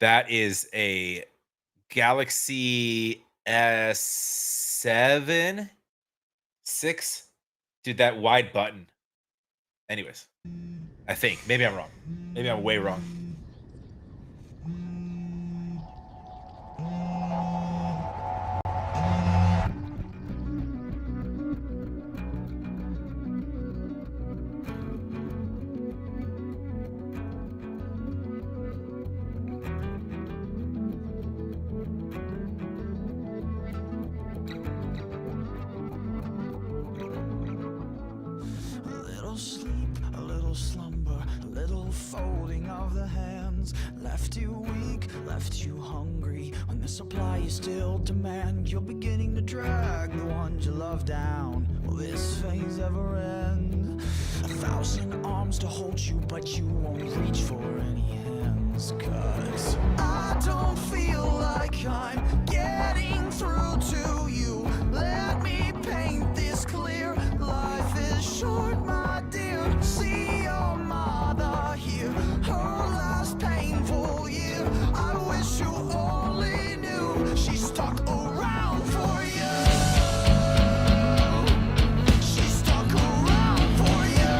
Speaker 1: That is a Galaxy S7, 6. Dude, that wide button. Anyways, I think. Maybe I'm wrong. Maybe I'm way wrong.
Speaker 4: A little sleep, a little slumber, a little folding of the hands. Left you weak, left you hungry. When the supply you still demand, you're beginning to drag the ones you love down. Will this phase ever end? 1,000 arms to hold you, but you won't reach for any hands. 'Cause I don't feel like I'm getting through to you. Let me paint this clear. Life is short, my dear. See your mother here, her last painful year. I wish you only knew she stuck around for you. She stuck around for you.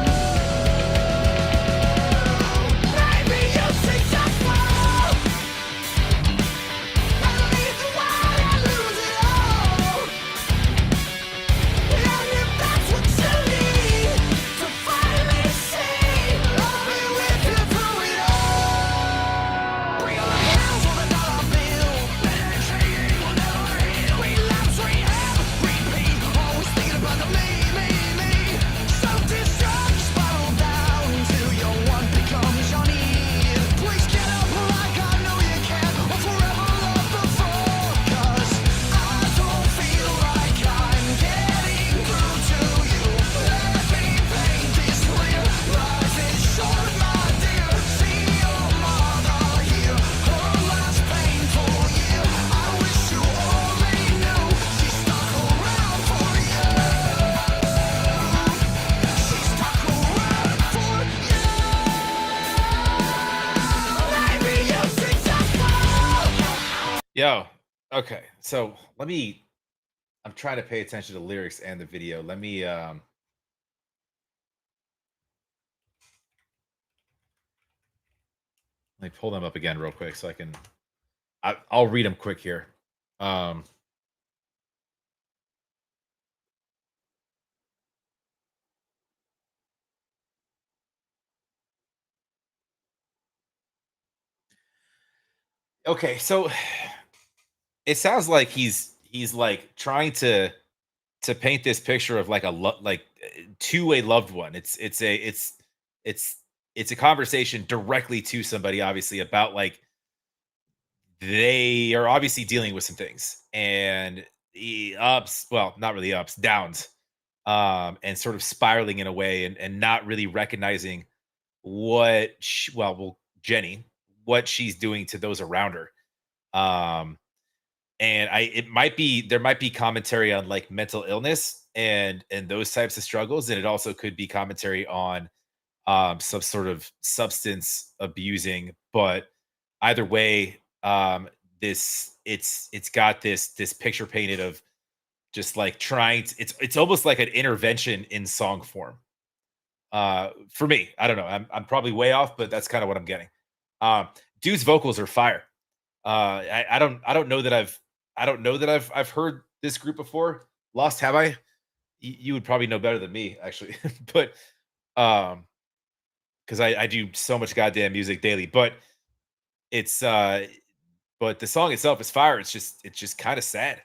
Speaker 4: Maybe you're successful and leave the world and lose it all. And if that's what you need,
Speaker 1: Yo, okay. So I'm trying to pay attention to the lyrics and the video. Let me pull them up again real quick so I'll read them quick here. Um okay, so it sounds like he's like trying to paint this picture of like to a loved one. It's it's a conversation directly to somebody, obviously, about like they are obviously dealing with some things and the ups, well, not really ups, downs, and sort of spiraling in a way, and not really recognizing Jenny, what she's doing to those around her. Um, and it might be there might be commentary on like mental illness and those types of struggles, and it also could be commentary on some sort of substance abusing. But either way, it's got this picture painted of just like it's almost like an intervention in song form. For me, I don't know, I'm probably way off, but that's kind of what I'm getting. um Dude's vocals are fire. I don't know that I've heard this group before. Lost, have I? You would probably know better than me, actually. But um because I do so much goddamn music daily. But it's but the song itself is fire. It's just kind of sad.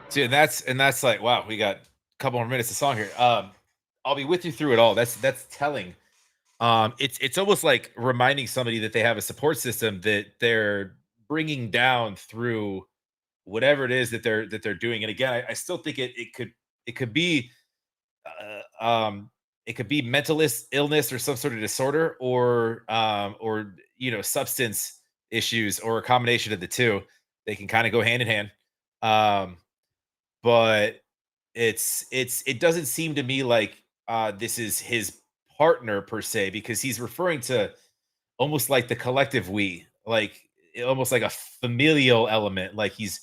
Speaker 1: See, and that's like, wow, we got a couple more minutes of song here. I'll be with you through it all. That's telling. It's almost like reminding somebody that they have a support system that they're bringing down through whatever it is that they're doing. And again, I still think it could be uh, um it could be illness or some sort of disorder, or substance issues, or a combination of the two. They can kind of go hand in hand. Um but it doesn't seem to me like this is his partner per se, because he's referring to almost like the collective we, like almost like a familial element, like he's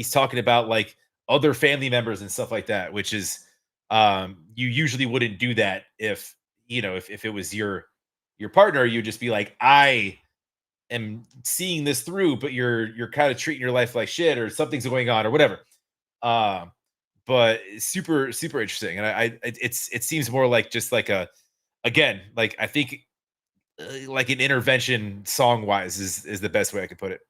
Speaker 1: talking about like other family members and stuff like that, which is you usually wouldn't do that if if it was your partner. You'd just be like, I am seeing this through, but you're kind of treating your life like shit, or something's going on, or whatever. um but super interesting. And it seems more like just like again, like I think like an intervention song wise is the best way I could put it.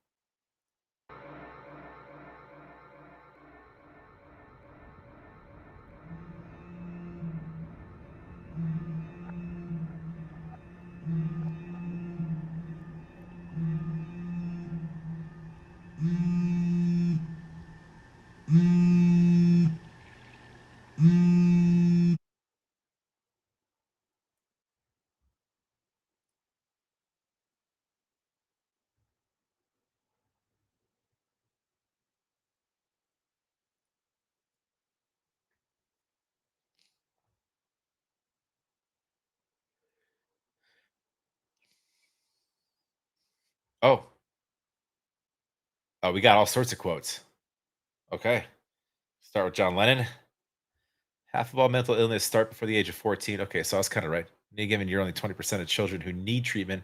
Speaker 1: Oh, oh, we got all sorts of quotes. Okay. Start with John Lennon. Half of all mental illness start before the age of 14. Okay, so I was kind of right. In a given year, only 20% of children who need treatment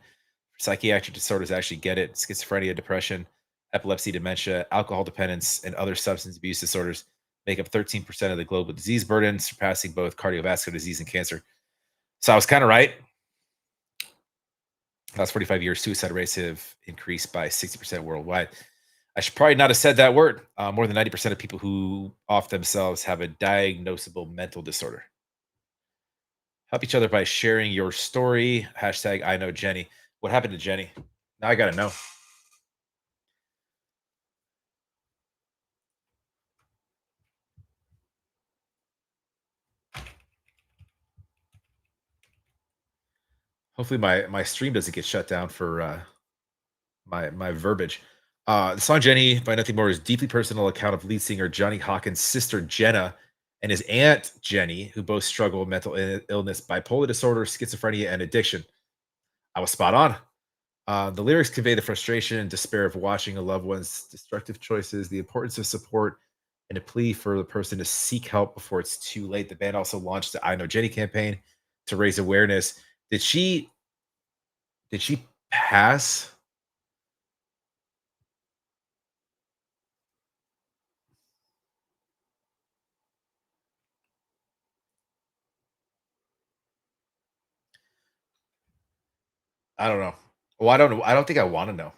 Speaker 1: for psychiatric disorders actually get it. Schizophrenia, depression, epilepsy, dementia, alcohol dependence, and other substance abuse disorders make up 13% of the global disease burden, surpassing both cardiovascular disease and cancer. So I was kind of right. Last 45 years, suicide rates have increased by 60% worldwide. I should probably not have said that word. More than 90% of people who off themselves have a diagnosable mental disorder. Help each other by sharing your story. Hashtag I know Jenny. What happened to Jenny? Now I gotta know. Hopefully my stream doesn't get shut down for my verbiage. The song Jenny by Nothing More is deeply personal account of lead singer Johnny Hawkins' sister Jenna and his aunt Jenny, who both struggle with mental illness, bipolar disorder, schizophrenia, and addiction. I was spot on. The lyrics convey the frustration and despair of watching a loved one's destructive choices, the importance of support, and a plea for the person to seek help before it's too late. The band also launched the I Know Jenny campaign to raise awareness. Did she pass? I don't know. Well, I don't know. I don't think I want to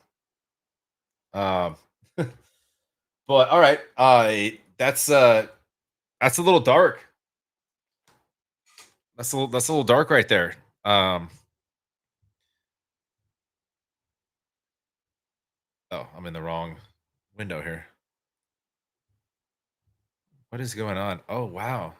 Speaker 1: know. Um, but all right. That's a little dark. That's a little dark right there. Um, oh, I'm in the wrong window here. What is going on? Oh wow.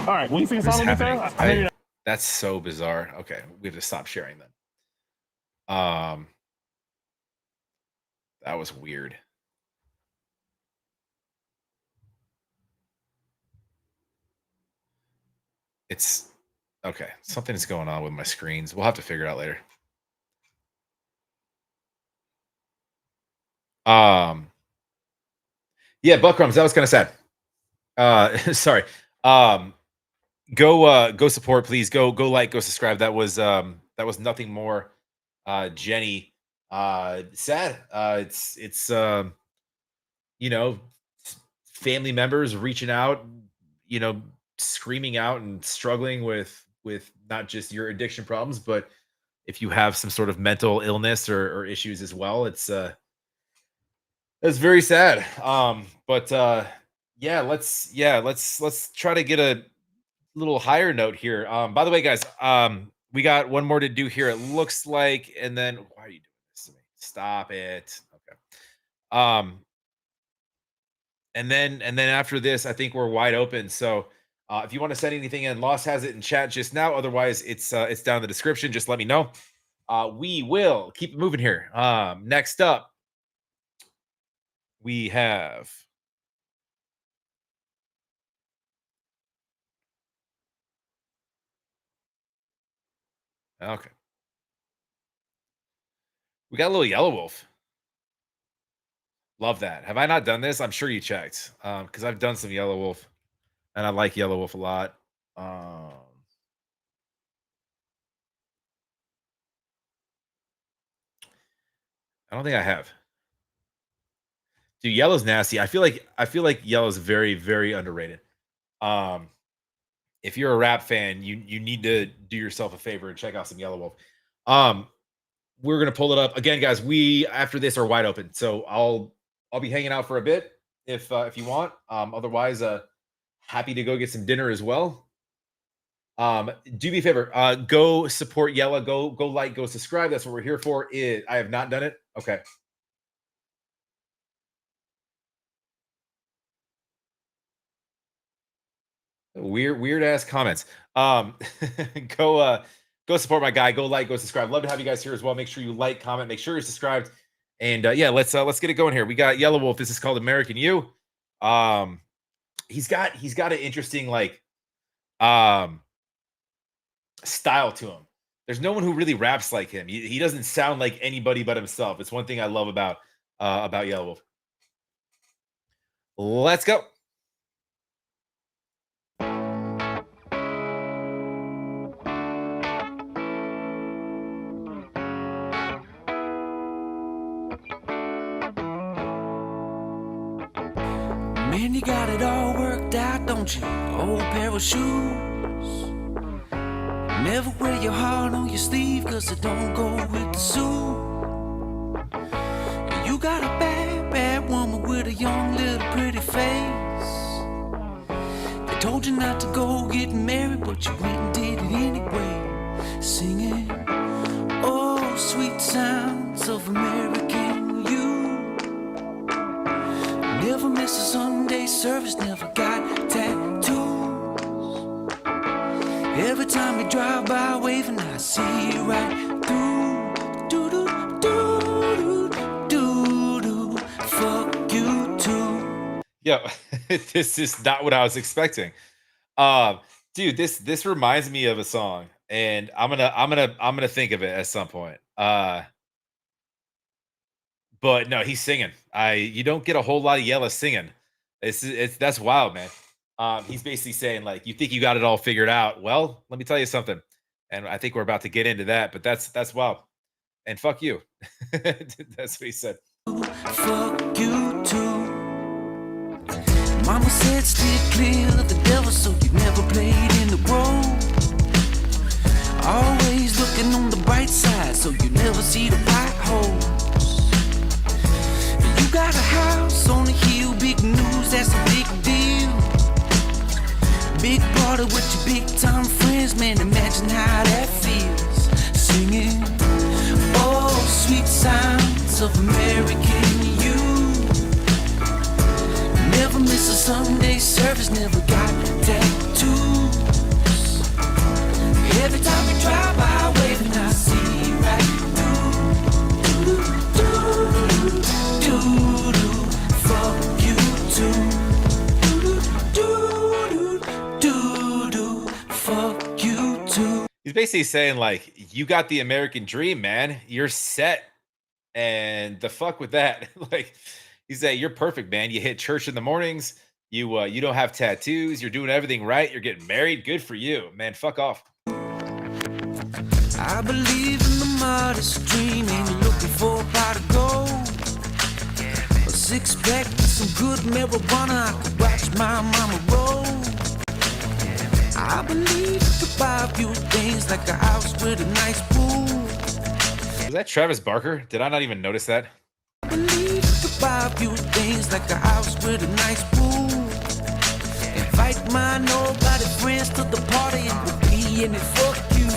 Speaker 5: All right, will you sing a
Speaker 1: What is
Speaker 5: song with me,
Speaker 1: happening?
Speaker 5: sir? I know you're not.
Speaker 1: That's so bizarre. Okay, we have to stop sharing then. Um, that was weird. It's okay. Something's going on with my screens. We'll have to figure it out later. Um, yeah, Buckcrumbs. That was kind of sad. Sorry. Um, go support, please. Go like, go subscribe. That was nothing more. Jenny. Sad. It's you know, family members reaching out, you know, screaming out and struggling with not just your addiction problems, but if you have some sort of mental illness or issues as well, it's very sad. But let's try to get a little higher note here. By the way, guys, we got one more to do here. It looks like, and then why are you doing this to me? Stop it. Okay. Um, and then after this, I think we're wide open. So if you want to send anything in, Lost has it in chat just now. Otherwise, it's down in the description. Just let me know. We will keep it moving here. Next up, we have okay. We got a little Yellow Wolf. Love that. Have I not done this? I'm sure you checked. Because I've done some Yellow Wolf, and I like Yellow Wolf a lot. I don't think I have. Dude, Yellow's nasty. I feel like Yellow's very, very underrated. Um, if you're a rap fan, you need to do yourself a favor and check out some Yellow Wolf. Um, we're gonna pull it up again, guys. We after this are wide open, so I'll be hanging out for a bit if you want. Otherwise, happy to go get some dinner as well. Do me a favor, go support Yella, go like, go subscribe. That's what we're here for. I have not done it. Okay. Weird ass comments. Go go support my guy. Go like, go subscribe. Love to have you guys here as well. Make sure you like, comment, make sure you're subscribed. And yeah, let's get it going here. We got Yellow Wolf. This is called American You. Um, he's got an interesting like um style to him. There's no one who really raps like him. He doesn't sound like anybody but himself. It's one thing I love about Yellow Wolf. Let's go.
Speaker 2: Man, you got it all worked out, don't you? Old pair of shoes. Never wear your heart on your sleeve, cause it don't go with the suit. You got a bad, bad woman with a young little pretty face. They told you not to go get married, but you went and did it anyway. Singing, oh, sweet sounds of American you. Never miss a Sunday service, never got tattoos. Every time you drive by waving, I see you right through. Do-do-do-do-do-do. Fuck you too.
Speaker 1: Yo, this is not what I was expecting. Dude, this reminds me of a song, and I'm gonna think of it at some point. But no, he's singing. You don't get a whole lot of Yella singing. It's that's wild, man. He's basically saying like, you think you got it all figured out. Well, let me tell you something. And I think we're about to get into that, but that's wild. And fuck you. That's what he said.
Speaker 2: Fuck you too. Mama said steer clear of the devil, so you never played in the role. Always looking on the bright side, so you never see the potholes. You got a house on a hill, big news, that's a big deal. Big party with your big time friends, man, imagine how that feels. Singing, oh, sweet sounds of American you. Never miss a Sunday service, never got tattoos. Every time you drive by waving, I see you right through. Do-do-do-do-do. Fuck you too. Do-do-do-do-do. Fuck you too.
Speaker 1: He's basically saying like, you got the American dream, man. You're set. And the fuck with that. Like, he's saying you're perfect, man. You hit church in the mornings. You don't have tattoos. You're doing everything right. You're getting married. Good for you, man. Fuck off.
Speaker 2: I believe in the modest dream, and you're looking for a pot of gold. A six-pack with some good marijuana, I could watch my mama roll. I believe you could buy a few things like a house with a nice pool.
Speaker 1: Is that Travis Barker? Did I not even notice that?
Speaker 2: I believe you could buy a few things like a house with a nice pool. Invite my nobody friends to the party and we'll be in it. Fuck you.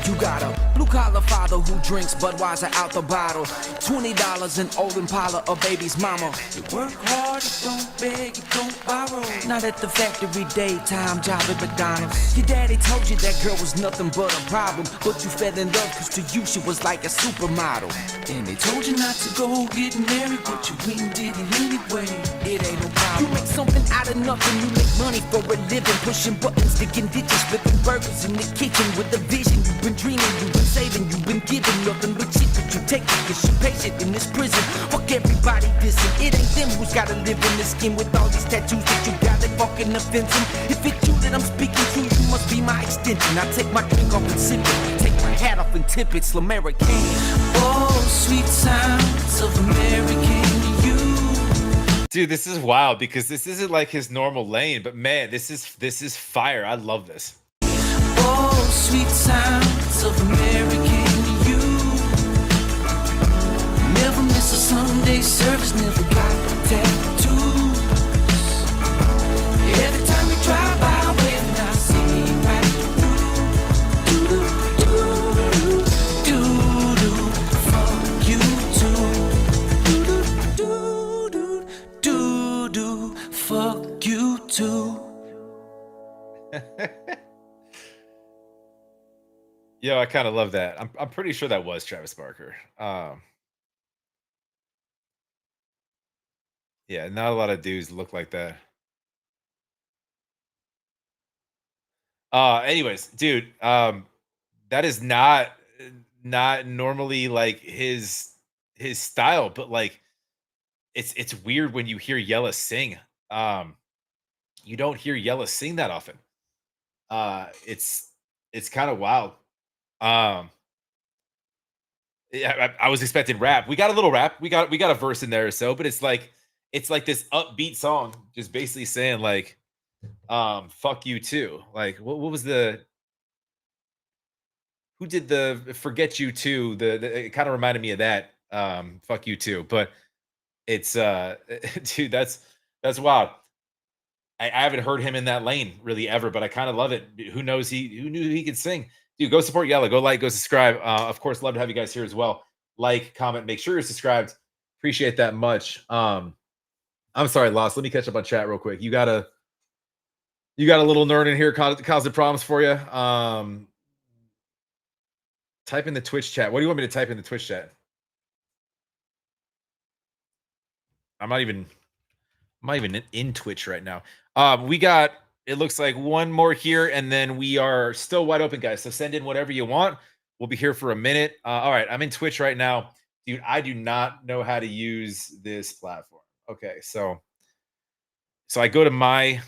Speaker 2: You got a blue-collar father who drinks Budweiser out the bottle. $20 an old Impala, a baby's mama. You work hard, you don't beg, you don't borrow. Not at the factory, daytime job at McDonald's. Your daddy told you that girl was nothing but a problem, but you fell in love cause to you she was like a supermodel. And they told you not to go get married, but you went and did it anyway. It ain't no problem. You make something out of nothing, you make money for a living, pushing buttons, sticking ditches, flipping burgers in the kitchen with a vision. You've been dreaming, you've been saving, you've been giving nothing but shit that you take because you're patient in this prison. Fuck everybody dissing. It ain't them who's gotta live in this skin with all these tattoos that you got that fucking offensive. If it's you that I'm speaking to, you must be my extension. I take my drink off and sip it, take my hat off and tip it. American. Oh, sweet sounds of American you.
Speaker 1: Dude, this is wild because this isn't like his normal lane, but man, this is fire. I love this.
Speaker 2: Oh, sweet sounds of American you. Never miss a Sunday service, never got tattoos. Every time you drive by waving, I see you right through. Do-do-do-do-do. Fuck you too. Do-do-do-do-do. Fuck you too.
Speaker 1: Yo, I kind of love that. I'm pretty sure that was Travis Barker. Yeah, not a lot of dudes look like that. Anyways, dude, that is not normally like his style, but like it's weird when you hear Yella sing. Um, you don't hear Yella sing that often. It's kind of wild. Um, yeah, I was expecting rap. We got a little rap. We got a verse in there or so, but it's like this upbeat song, just basically saying like, fuck you too. Like, what was the who did the forget you too? It kind of reminded me of that. Fuck you too, but it's dude, that's wild. I haven't heard him in that lane really ever, but I kind of love it. Who knew he could sing? Dude, go support Yella. Go like, go subscribe. Of course, love to have you guys here as well. Like, comment, make sure you're subscribed. Appreciate that much. I'm sorry, Lost. Let me catch up on chat real quick. You got a little nerd in here causing problems for you. Type in the Twitch chat. What do you want me to type in the Twitch chat? I'm not even in Twitch right now. We got, it looks like one more here, and then we are still wide open, guys. So send in whatever you want. We'll be here for a minute. All right, I'm in Twitch right now. Dude, I do not know how to use this platform. Okay, so I go to my,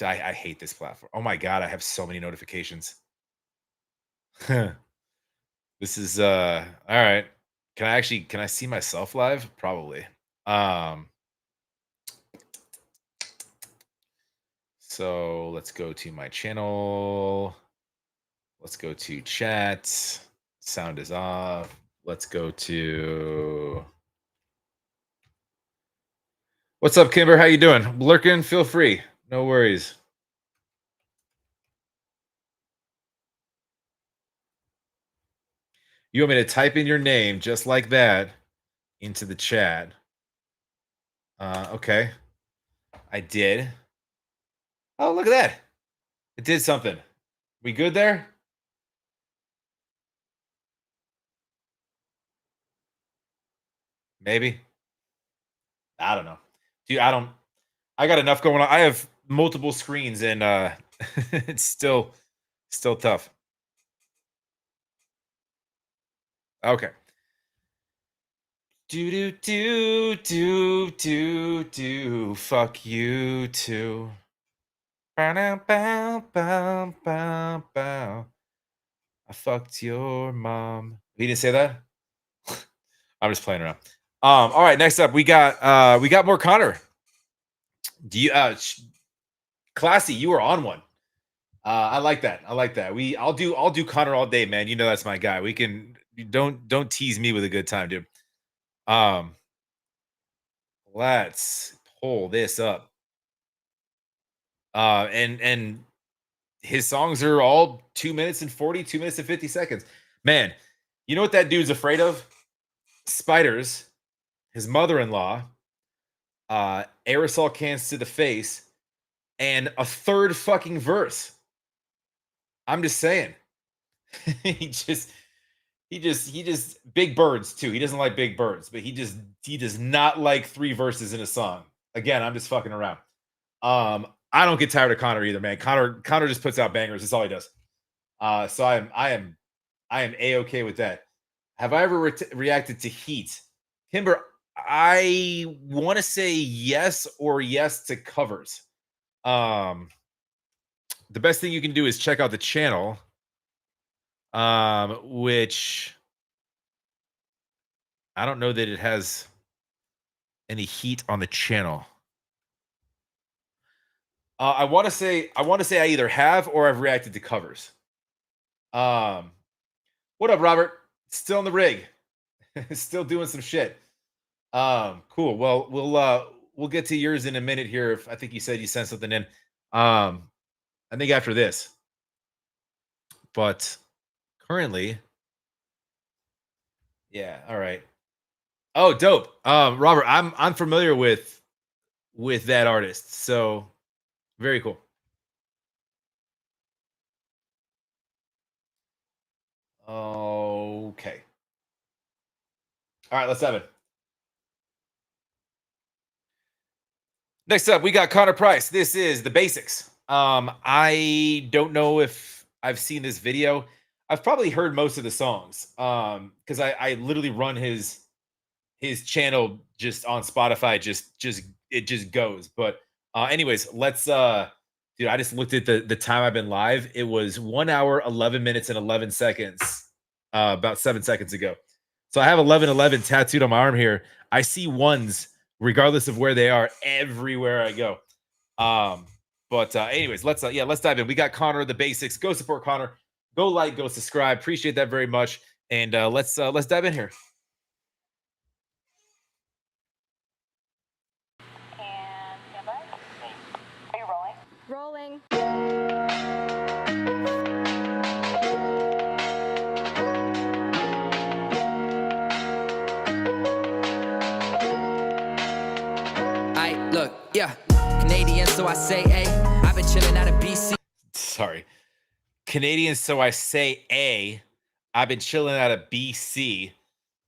Speaker 1: I hate this platform. Oh my God, I have so many notifications. This is all right. Can I see myself live? Probably. So let's go to my channel. Let's go to chat. Sound is off. Let's go to, what's up, Kimber? How you doing? Lurking, feel free. No worries. You want me to type in your name just like that into the chat? Okay. I did. Oh, look at that. It did something. We good there? Maybe. I don't know. Dude, I got enough going on. I have multiple screens and it's still tough. Okay. Do. Fuck you too. Bow, bow, bow, bow, bow. I fucked your mom. He didn't say that? I'm just playing around. All right, next up we got more Connor. Do you Classy, you were on one. I like that. I like that. I'll do Connor all day, man. You know that's my guy. We can, don't tease me with a good time, dude. Let's pull this up. And his songs are all 2 minutes and 40, 2 minutes and 50 seconds. Man, you know what that dude's afraid of? Spiders, his mother-in-law, aerosol cans to the face, and a third fucking verse. I'm just saying. he just big birds too. He doesn't like big birds, but he does not like 3 verses in a song. Again, I'm just fucking around. I don't get tired of Connor either, man. Connor just puts out bangers. That's all he does. So I am a-okay with that. Have I ever reacted to Heat? Kimber, I want to say yes or yes to covers. The best thing you can do is check out the channel, which I don't know that it has any heat on the channel. I want to say I either have or I've reacted to covers. What up, Robert? Still in the rig. Still doing some shit. Cool. Well, we'll get to yours in a minute here. If I think you said you sent something in. I think after this. But currently, yeah, all right. Oh, dope. Robert, I'm familiar with that artist. So very cool. Okay. All right, let's have it. Next up, we got Connor Price. This is The Basics. I don't know if I've seen this video. I've probably heard most of the songs. Because I literally run his channel just on Spotify, just it just goes. But anyways, let's dude, I just looked at the time I've been live. It was 1 hour, 11 minutes, and 11 seconds, about 7 seconds ago. So I have 1111 tattooed on my arm here. I see ones regardless of where they are everywhere I go. But anyways, let's dive in. We got Connor, the basics. Go support Connor. Go like, go subscribe. Appreciate that very much. And let's dive in here.
Speaker 5: And stand by. Are you rolling?
Speaker 3: Rolling.
Speaker 2: I look, yeah, Canadian, so I say, hey, I've been chilling out of BC.
Speaker 1: Sorry. Canadian, so I say A. I've been chilling out of BC.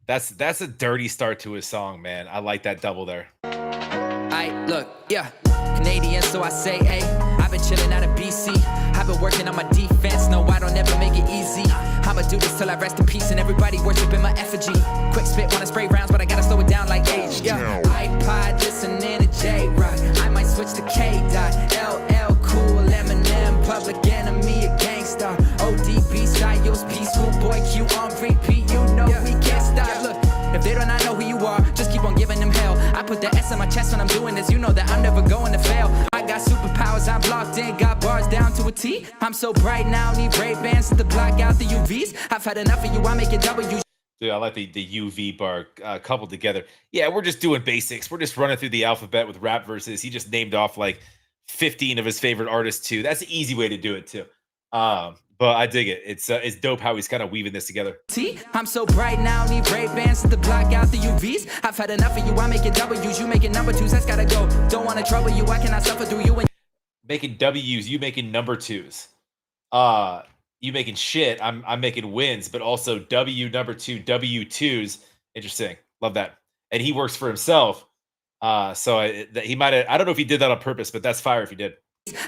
Speaker 1: That's a dirty start to his song, man. I like that double there.
Speaker 2: I look, yeah, Canadian, so I say, hey, I've been chilling out of BC. I've been working on my defense, no, I don't ever make it easy. I'ma do this till I rest in peace and everybody worshiping my effigy. Quick spit, wanna spray rounds, but I gotta slow it down like age. Yeah, iPod, listening to J-Rock. I might switch to K-Dot, LL Cool, Eminem, Public Enemy, a gangsta. ODB, Styles, peaceful boy, Q on repeat. You know we can't stop. Look, if they do not know who you are, just keep on giving them hell. I put the S on my chest when I'm doing this. You know that I'm never going to fail. I got superpowers, I'm locked in, got bars down to a T. I'm so bright now, need Ray-Bans to block out the UVs. I've had enough of you, I make it W.
Speaker 1: Dude, I like the UV bar coupled together. Yeah, we're just doing basics. We're just running through the alphabet with rap verses. He just named off like 15 of his favorite artists too. That's an easy way to do it too. But I dig it. It's dope how he's kind of weaving this together.
Speaker 2: T, I'm so bright now, need Ray-Bans to block out the UVs. I've had enough of you, I make it W's, you making number twos, that's gotta go. Don't wanna trouble you, I cannot suffer through you and
Speaker 1: Making W's, you making number twos. You making shit, I'm making wins, but also W number two, W2s. Interesting. Love that. And he works for himself. He might have, I don't know if he did that on purpose, but that's fire if he did.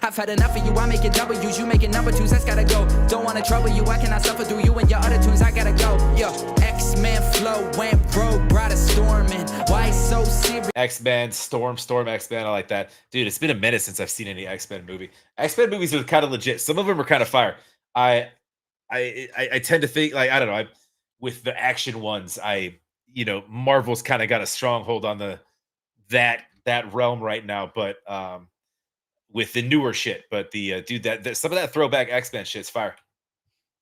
Speaker 2: I've had enough of you, I make it W's, you making number twos, that's gotta go. Don't wanna trouble you, I cannot suffer through you and your other twos, I gotta go. Yo, X-Men flow, went broke, brought a storm in. Why so serious?
Speaker 1: X-Men, Storm, X-Men, I like that. Dude, it's been a minute since I've seen any X-Men movie. X-Men movies are kind of legit. Some of them are kind of fire. I tend to think, like, I don't know, with the action ones, Marvel's kind of got a stronghold on that realm right now, but with the newer shit, but the dude that some of that throwback X-Men shit's fire.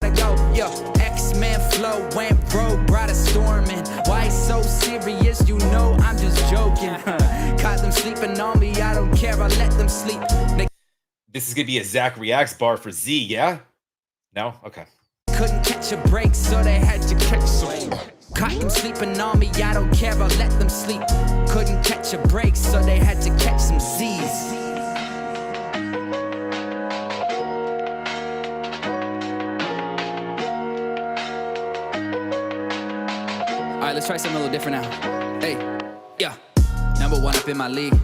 Speaker 2: Yo, X-Men flow, went broke, brought a storm in. Why so serious? You know I'm just joking. Caught them sleeping on me, I don't care, I let them sleep.
Speaker 1: This is gonna be a ZackReacts bar for Z, yeah? No? Okay.
Speaker 2: Couldn't catch a break, so they had to catch some. Caught them sleeping on me, I don't care, I let them sleep. Couldn't catch a break, so they had to catch some Z's. Alright, let's try something a little different now. Hey, yeah. Number one up in my league.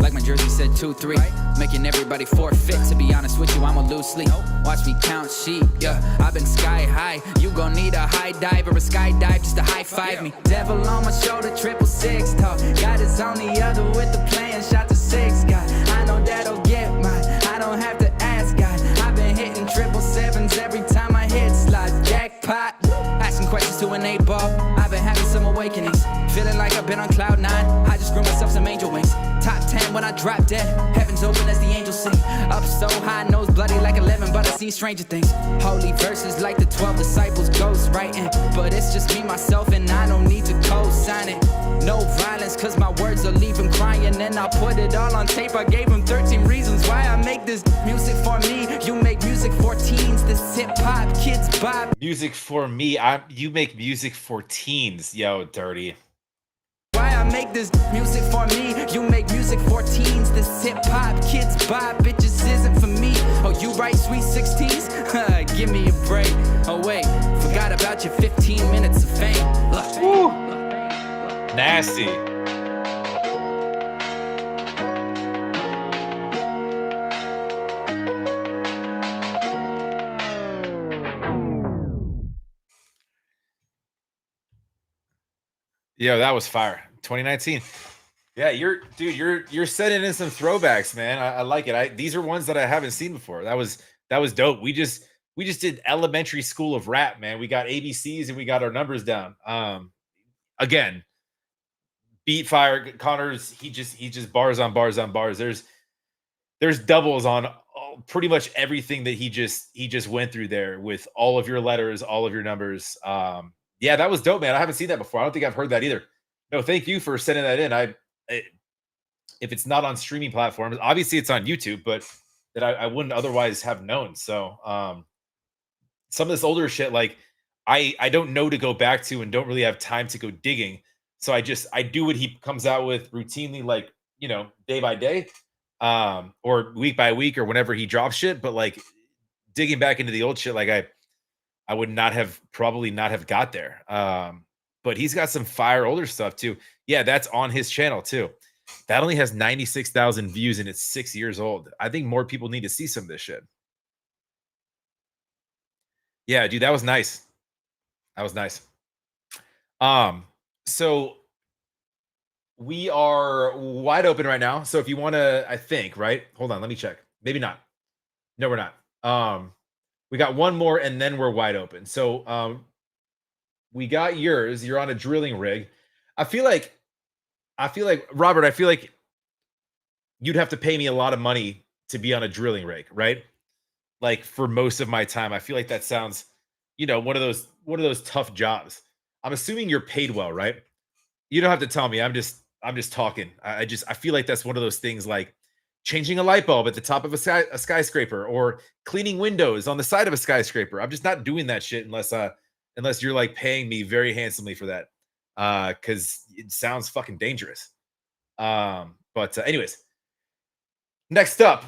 Speaker 2: Like my jersey said 2-3. Making everybody forfeit. To be honest with you, I'm a loose sleep. Watch me count sheep. Yeah, I've been sky high. You gon' need a high dive or a skydive just to high five me. Devil on my shoulder, 666 talk. God is on the other with the plan. Shot to 6 God. I know that'll get mine. I don't have to ask God. I've been hitting 777s every time I hit slots. Jackpot. Asking questions to an 8-ball. I've been having some awakenings. Feeling like I've been on cloud 9. I just grew myself some angel wings. Top 10 when I drop dead. Heaven's open as the angels sing. Up so high, nose bloody like 11, but I see stranger things. Holy verses like the 12 disciples, ghost writing. But it's just me, myself, and I don't need to co-sign it. No violence, cause my words will leave him crying. And I put it all on tape. I gave him 13 reasons why I make this music for me. You make music for teens. This hip-hop kids vibe.
Speaker 1: Music for me. You make music for teens. Yo, dirty.
Speaker 2: Why I make this music for me. You make music for teens. This hip-hop kids vibe, bitches isn't for me. Oh, you write sweet 16s? Give me a break. Oh wait, forgot about your 15 minutes of fame.
Speaker 1: Woo. Nasty. Yeah, that was fire. 2019. Yeah, you're sending in some throwbacks, man. I like it. These are ones that I haven't seen before. That was dope. We just did elementary school of rap, man. We got ABCs and we got our numbers down. Again, beat fire. Connor's he just bars on bars on bars. There's doubles on pretty much everything that he just went through there with all of your letters, all of your numbers. Yeah, that was dope, man. I haven't seen that before. I don't think I've heard that either. No, thank you for sending that in. If it's not on streaming platforms, obviously it's on YouTube, but that I wouldn't otherwise have known. So some of this older shit, like I don't know to go back to and don't really have time to go digging. So I do what he comes out with routinely, like day by day, or week by week, or whenever he drops shit. But like digging back into the old shit, like I would not have probably not have got there. But he's got some fire older stuff too. Yeah, that's on his channel too. That only has 96,000 views and it's 6 years old. I think more people need to see some of this shit. Yeah, dude, that was nice. That was nice. Um, so we are wide open right now. So if you want to, I think, right? Hold on, let me check. Maybe not. No, we're not. We got one more and then we're wide open. So we got yours. You're on a drilling rig. I feel like Robert, I feel like you'd have to pay me a lot of money to be on a drilling rig, right? Like for most of my time. I feel like that sounds, one of those tough jobs. I'm assuming you're paid well, right? You don't have to tell me. I'm just talking. I feel like that's one of those things like changing a light bulb at the top of a skyscraper or cleaning windows on the side of a skyscraper. I'm just not doing that shit unless you're like paying me very handsomely for that. Cuz it sounds fucking dangerous. But anyways, next up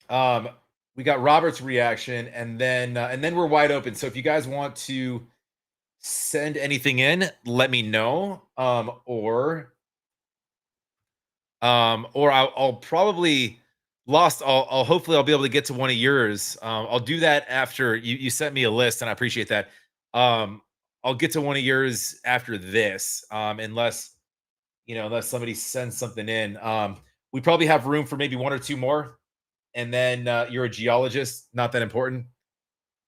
Speaker 1: um we got Robert's reaction and then we're wide open. So if you guys want to send anything in, let me know. Or I'll probably lost. I'll hopefully I'll be able to get to one of yours. I'll do that after you sent me a list, and I appreciate that. Um, I'll get to one of yours after this, unless somebody sends something in. We probably have room for maybe one or two more, and then you're a geologist, not that important.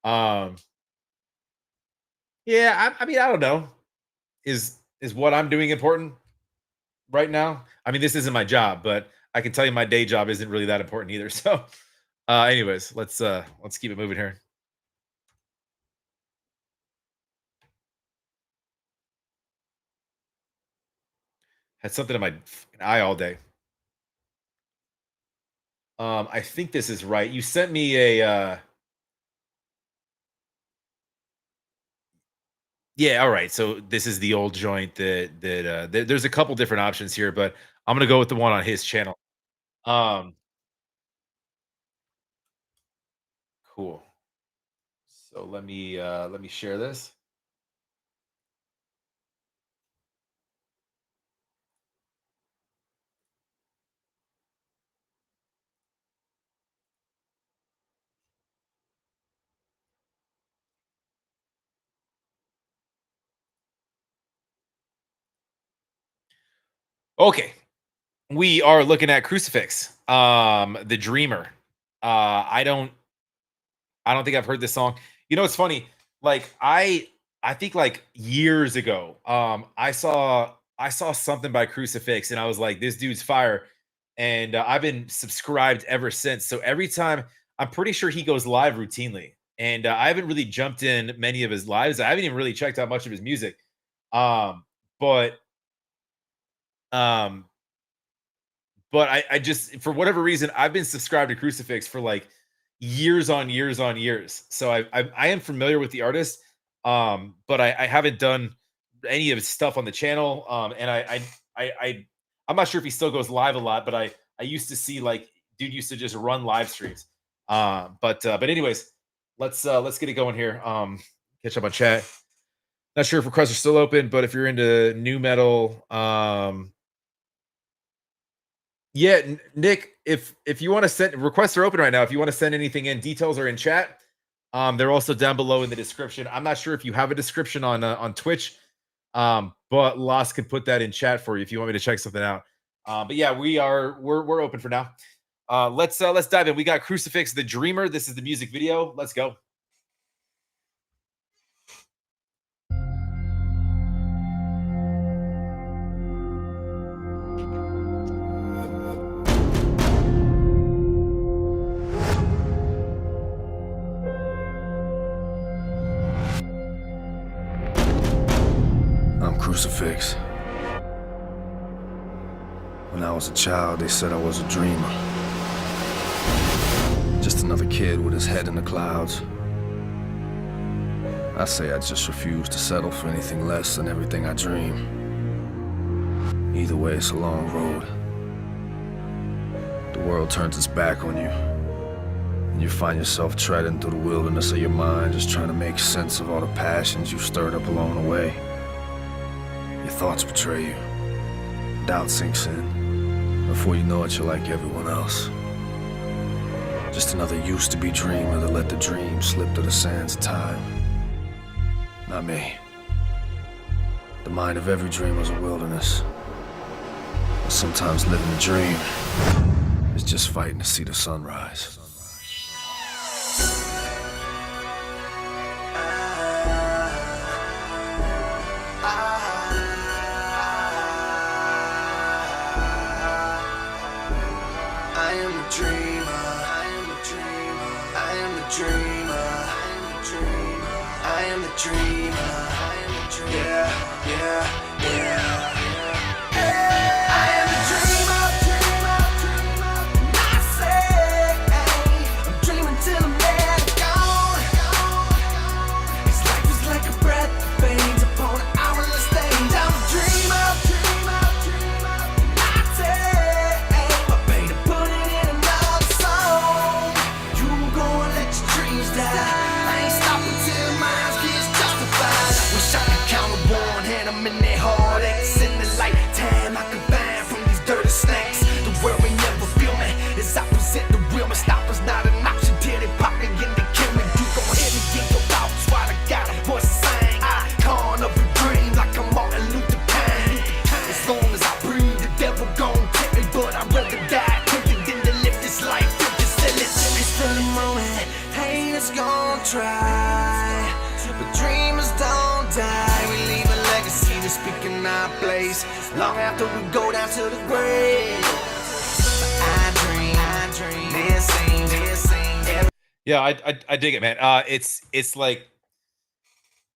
Speaker 1: Um, yeah, I mean, I don't know. Is what I'm doing important right now? I mean, this isn't my job, but I can tell you my day job isn't really that important either. So, anyways, let's keep it moving here. Had something in my fucking eye all day. I think this is right. You sent me a yeah, all right. So this is the old joint there's a couple different options here, but I'm gonna go with the one on his channel. Um, cool. So let me share this. Okay. We are looking at Crucifix, the Dreamer. I don't think I've heard this song. You know, it's funny. Like I think like years ago, I saw something by Crucifix, and I was like, this dude's fire. And I've been subscribed ever since. So every time, I'm pretty sure he goes live routinely, and I haven't really jumped in many of his lives. I haven't even really checked out much of his music. But um, but I just for whatever reason I've been subscribed to Crucifix for like years on years on years. So I am familiar with the artist, but I haven't done any of his stuff on the channel. And I'm not sure if he still goes live a lot, but I used to see like dude used to just run live streams. But anyways, let's get it going here. Catch up on chat. Not sure if requests are still open, but if you're into new metal, yeah, Nick, if you want to send requests are open right now. If you want to send anything in, details are in chat. They're also down below in the description. I'm not sure if you have a description on Twitch, but Lost could put that in chat for you if you want me to check something out. But yeah, we're open for now. Let's dive in. We got Crucifix the Dreamer. This is the music video. Let's go.
Speaker 6: I'm Crucifix. When I was a child, they said I was a dreamer. Just another kid with his head in the clouds. I say I just refuse to settle for anything less than everything I dream. Either way, it's a long road. The world turns its back on you, and you find yourself treading through the wilderness of your mind, just trying to make sense of all the passions you've stirred up along the way. Your thoughts betray you. Doubt sinks in. Before you know it, you're like everyone else. Just another used-to-be dreamer that let the dream slip through the sands of time. Not me. The mind of every dreamer's a wilderness. But sometimes living the dream is just fighting to see the sunrise.
Speaker 4: I am the dreamer. I am the dreamer. I am the dreamer. I am the dreamer. I am the dreamer. I am the dreamer. Yeah, yeah, yeah. I am the dreamer. And I say, I'm dreaming till I'm dead and gone. This life is like a breath that fades upon an hourless stage. I'm a dreamer. And I say, my pain and put it in another song. You gonna let your dreams die. I ain't stopping till my eyes gets justified. Wish I could count on one hand, I'm in that heartaches. In the lifetime I could find from these dirty snakes. The world may never feel me as I present the real. My stopper's not an option till they pop me and they kill me. You gon' hear me get your thoughts while I got a voice to sing. Icon of a dream like I'm Martin Luther King. As long as I breathe, the devil gon' tempt me, but I'd rather die quicker than to live this life. It's still a moment, haters gon' try, but dreamers don't die. We leave a legacy to speak in our place, long after we go down to the grave. I dream, this ain't
Speaker 1: Yeah, I dig it, man. It's like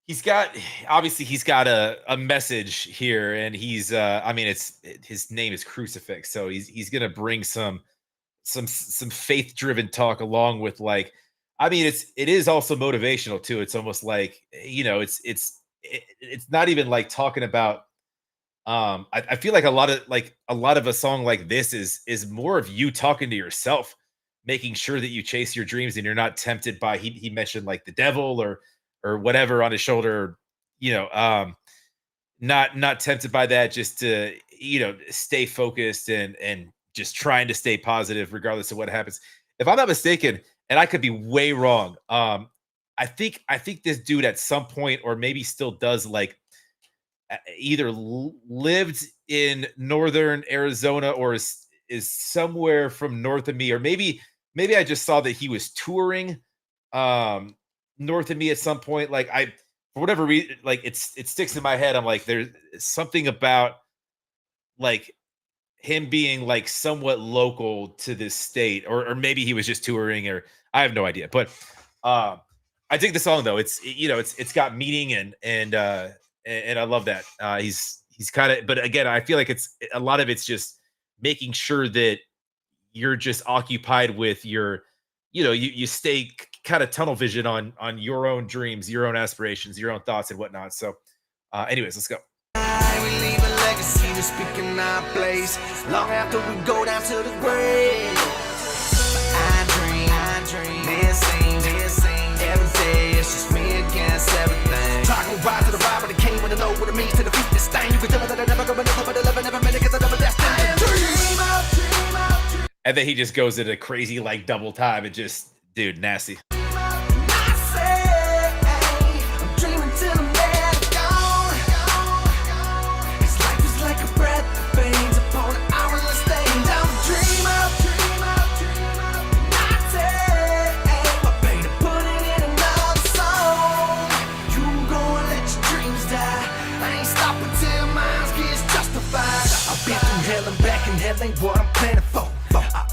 Speaker 1: he's got a message here, and he's I mean, his name is Crucifix, so he's gonna bring some faith driven talk along with, like, I mean, it is also motivational too. It's almost like, it's not even like talking about I feel like a lot of a song like this is more of you talking to yourself, making sure that you chase your dreams and you're not tempted by, he mentioned like the devil or whatever on his shoulder, not tempted by that, just to stay focused and just trying to stay positive regardless of what happens. If I'm not mistaken, and I could be way wrong, I think this dude at some point, or maybe still does, like, either lived in northern Arizona or is somewhere from north of me, or maybe I just saw that he was touring north of me at some point. Like, for whatever reason, like, it sticks in my head. I'm like, there's something about, like, him being like somewhat local to this state, or maybe he was just touring, or I have no idea. But I dig the song though. It's got meaning, and I love that. He's kind of, but again, I feel like it's a lot of it's just making sure that you're just occupied with your, you stay kind of tunnel vision on your own dreams, your own aspirations, your own thoughts and whatnot. So anyways, let's go.
Speaker 4: we leave a legacy to speak in our place, long after we go down to the grave. I dream, this ain't every day, it's just me against everything. Try to rise to the ride, but I can't wanna know what it means to defeat this thing. You can tell me that I never go another, but 11 never minute, cause I never destined. I am dream.
Speaker 1: And then he just goes into crazy, like, double time and just, dude, nasty.
Speaker 4: I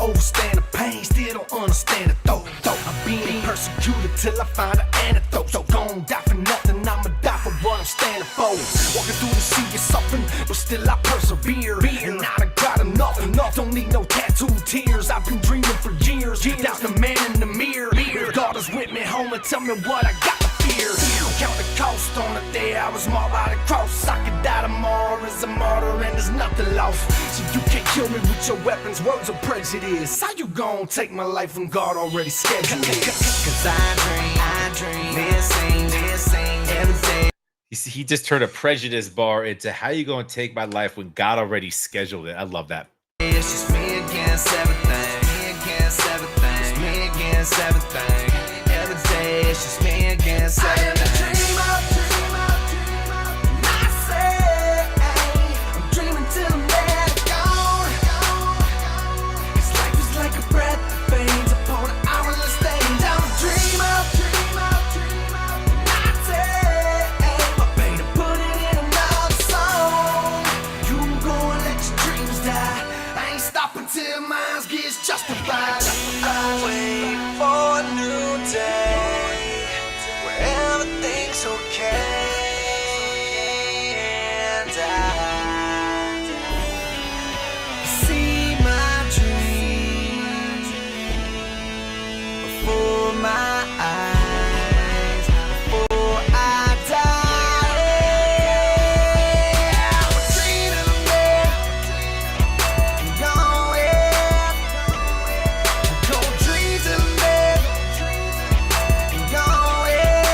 Speaker 4: overstand the pain, still don't understand the thought. I'm being persecuted till I find an antidote. So gon' die for nothing, I'ma die for what I'm standing for. Walking through the sea is suffering, but still I persevere. And I done got enough, don't need no tattooed tears. I've been dreaming for years, that's the man in the mirror. If God is with me, homie, tell me what I got to fear. Count the cost on the day I was marked by the cross. I could die tomorrow as a martyr and there's nothing lost. So you can't kill me with your weapons, words of prejudice. How you gon' take my life when God already scheduled it? Cause I dream, missing every day.
Speaker 1: He just turned a prejudice bar into how you gonna take my life when God already scheduled it. I love that.
Speaker 4: It's just me against everything, it's me against everything. Every day it's just me against everything. I am a dreamer, and I say I'm dreaming till I'm dead and gone. Cause life is like a breath that fades upon an hourless stage. I'm a dreamer, and I say I paid to put it in another song. You go and let your dreams die. I ain't stopping till mine gets justified. I wait for a new day where everything's okay. And I see my dreams before my eyes, before I die. I'm a dream in the bed, and gone with. Go dream till I'm dead, and gone with.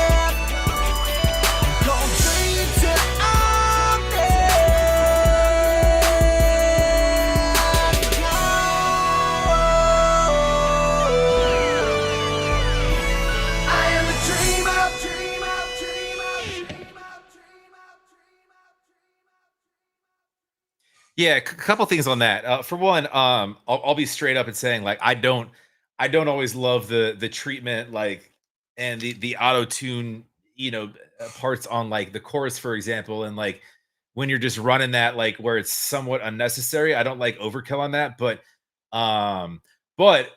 Speaker 4: Go dream till I'm dead, and gone. I am a dreamer.
Speaker 1: Yeah, a couple things on that. For one, I'll be straight up and saying like I don't always love the treatment like and the auto tune parts on like the chorus for example, and like when you're just running that like where it's somewhat unnecessary. I don't like overkill on that, um, but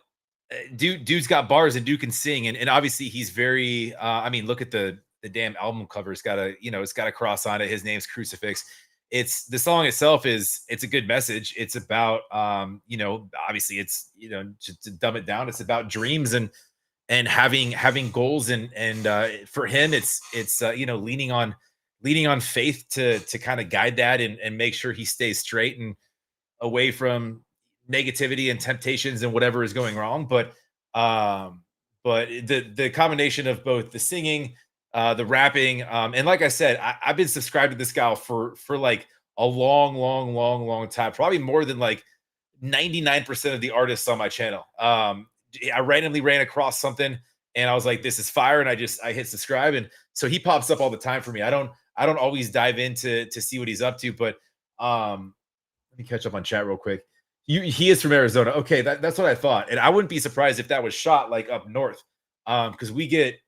Speaker 1: dude's got bars and dude can sing, and obviously he's very. I mean, look at the damn album cover. It's got a it's got a cross on it. His name's Crucifix. It's the song itself it's a good message. It's about obviously it's to dumb it down, it's about dreams and having goals, and for him it's leaning on faith to kind of guide that and make sure he stays straight and away from negativity and temptations and whatever is going wrong. But the combination of both the singing, the rapping, and like I said, I've been subscribed to this guy for like a long time, probably more than like 99% of the artists on my channel. I randomly ran across something and I was like, this is fire, and I hit subscribe, and so he pops up all the time for me. I don't always dive in to see what he's up to, but let me catch up on chat real quick. He is from Arizona. Okay, that's what I thought, and I wouldn't be surprised if that was shot like up north, because we get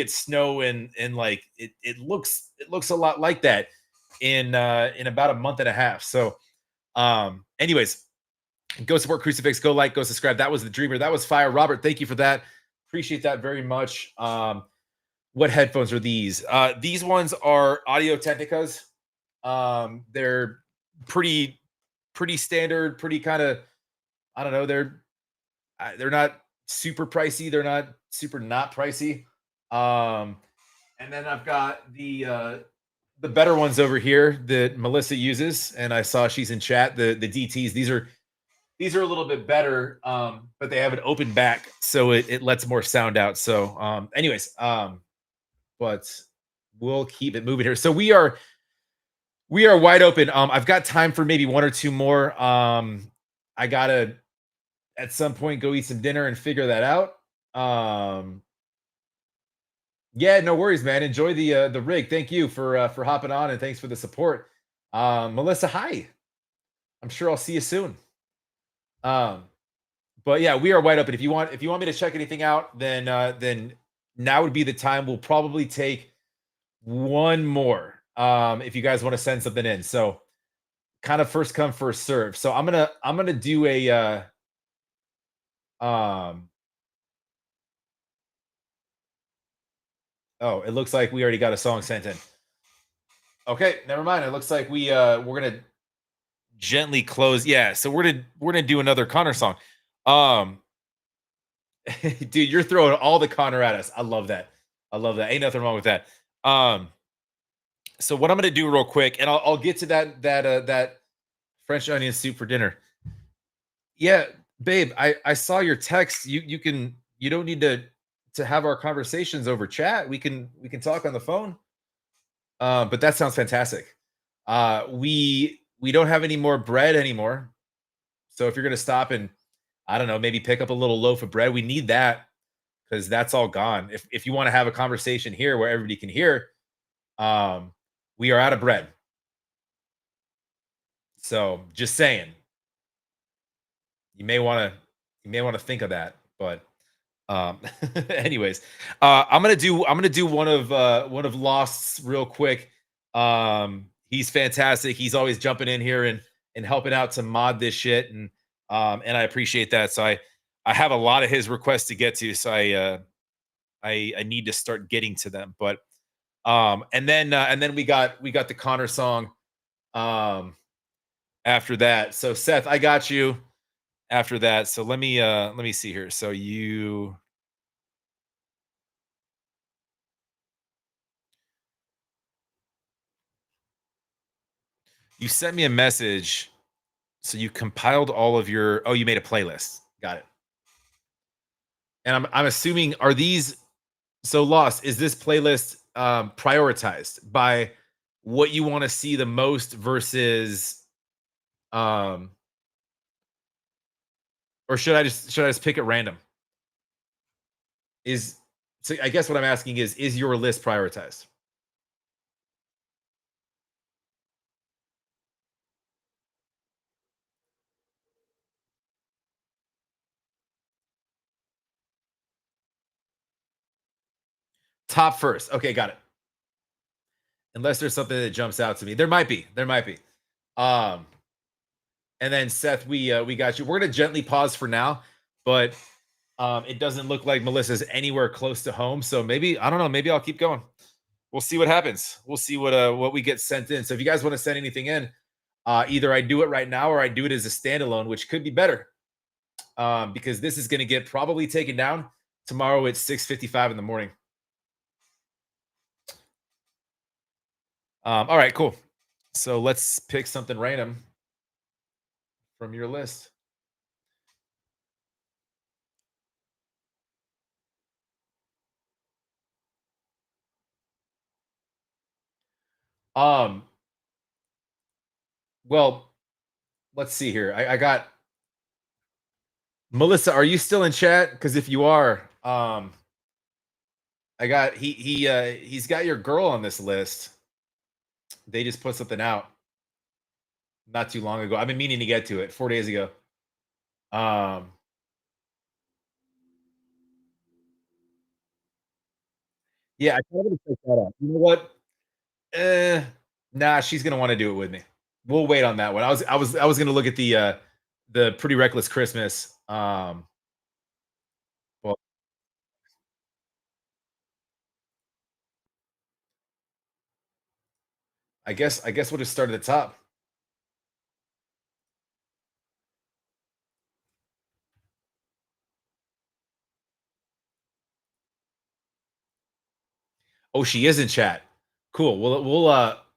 Speaker 1: snow and like it looks a lot like that in about a month and a half. So, anyways, go support Crucifix. Go like, go subscribe. That was the Dreamer. That was fire, Robert. Thank you for that. Appreciate that very much. What headphones are these? These ones are Audio Technicas. They're pretty standard, pretty kind of, I don't know, they're not super pricey, they're not super not pricey. And then I've got the better ones over here that Melissa uses, and I saw she's in chat. The DTs, these are a little bit better, but they have an open back, so it lets more sound out. So anyways, but we'll keep it moving here. So we are wide open. I've got time for maybe one or two more. I gotta at some point go eat some dinner and figure that out. Yeah, no worries, man. Enjoy the rig. Thank you for hopping on, and thanks for the support. Melissa, hi. I'm sure I'll see you soon. But yeah, we are wide open. If you want me to check anything out, then now would be the time. We'll probably take one more. If you guys want to send something in. So kind of first come, first serve. So I'm gonna do a Um, oh, it looks like we already got a song sent in. Okay, never mind. It looks like we're gonna gently close. Yeah, so we're gonna do another Connor song. Um, dude, you're throwing all the Connor at us. I love that. I love that. Ain't nothing wrong with that. Um, so what I'm gonna do real quick, and I'll get to that French onion soup for dinner. Yeah, babe, I saw your text. You don't need to have our conversations over chat. We can talk on the phone. But that sounds fantastic. We don't have any more bread anymore. So if you're gonna stop and I don't know, maybe pick up a little loaf of bread, we need that because that's all gone. If you want to have a conversation here where everybody can hear, um, we are out of bread. So just saying, you may want to think of that. But um, anyways, I'm gonna do one of Lost's real quick. He's fantastic. He's always jumping in here and helping out to mod this shit, and I appreciate that. So I have a lot of his requests to get to, so I need to start getting to them. But and then we got the Connor song um after that. So Seth, I got you after that. So let me see here. So you sent me a message. So you compiled all of your you made a playlist. Got it. And I'm assuming are these so Lost, is this playlist prioritized by what you want to see the most versus um or should I just pick at random? Is so I guess what I'm asking is your list prioritized? Top first. Okay, got it. Unless there's something that jumps out to me. There might be. There might be. Um and then Seth, we got you. We're gonna gently pause for now, but it doesn't look like Melissa's anywhere close to home. So maybe, I don't know, maybe I'll keep going. We'll see what happens. We'll see what we get sent in. So if you guys want to send anything in, either I do it right now or I do it as a standalone, which could be better. Because this is gonna get probably taken down tomorrow at 6:55 in the morning. All right, cool. So let's pick something random from your list. Um, well, let's see here. I got Melissa. Are you still in chat? Because if you are, I got he's got your girl on this list. They just put something out not too long ago. I've been meaning to get to it 4 days ago. Um, yeah, I kind of want to check that out. You know what? Nah, she's gonna want to do it with me. We'll wait on that one. I was gonna look at the Pretty Reckless Christmas. Well, I guess we'll just start at the top. Oh, she is in chat. Cool.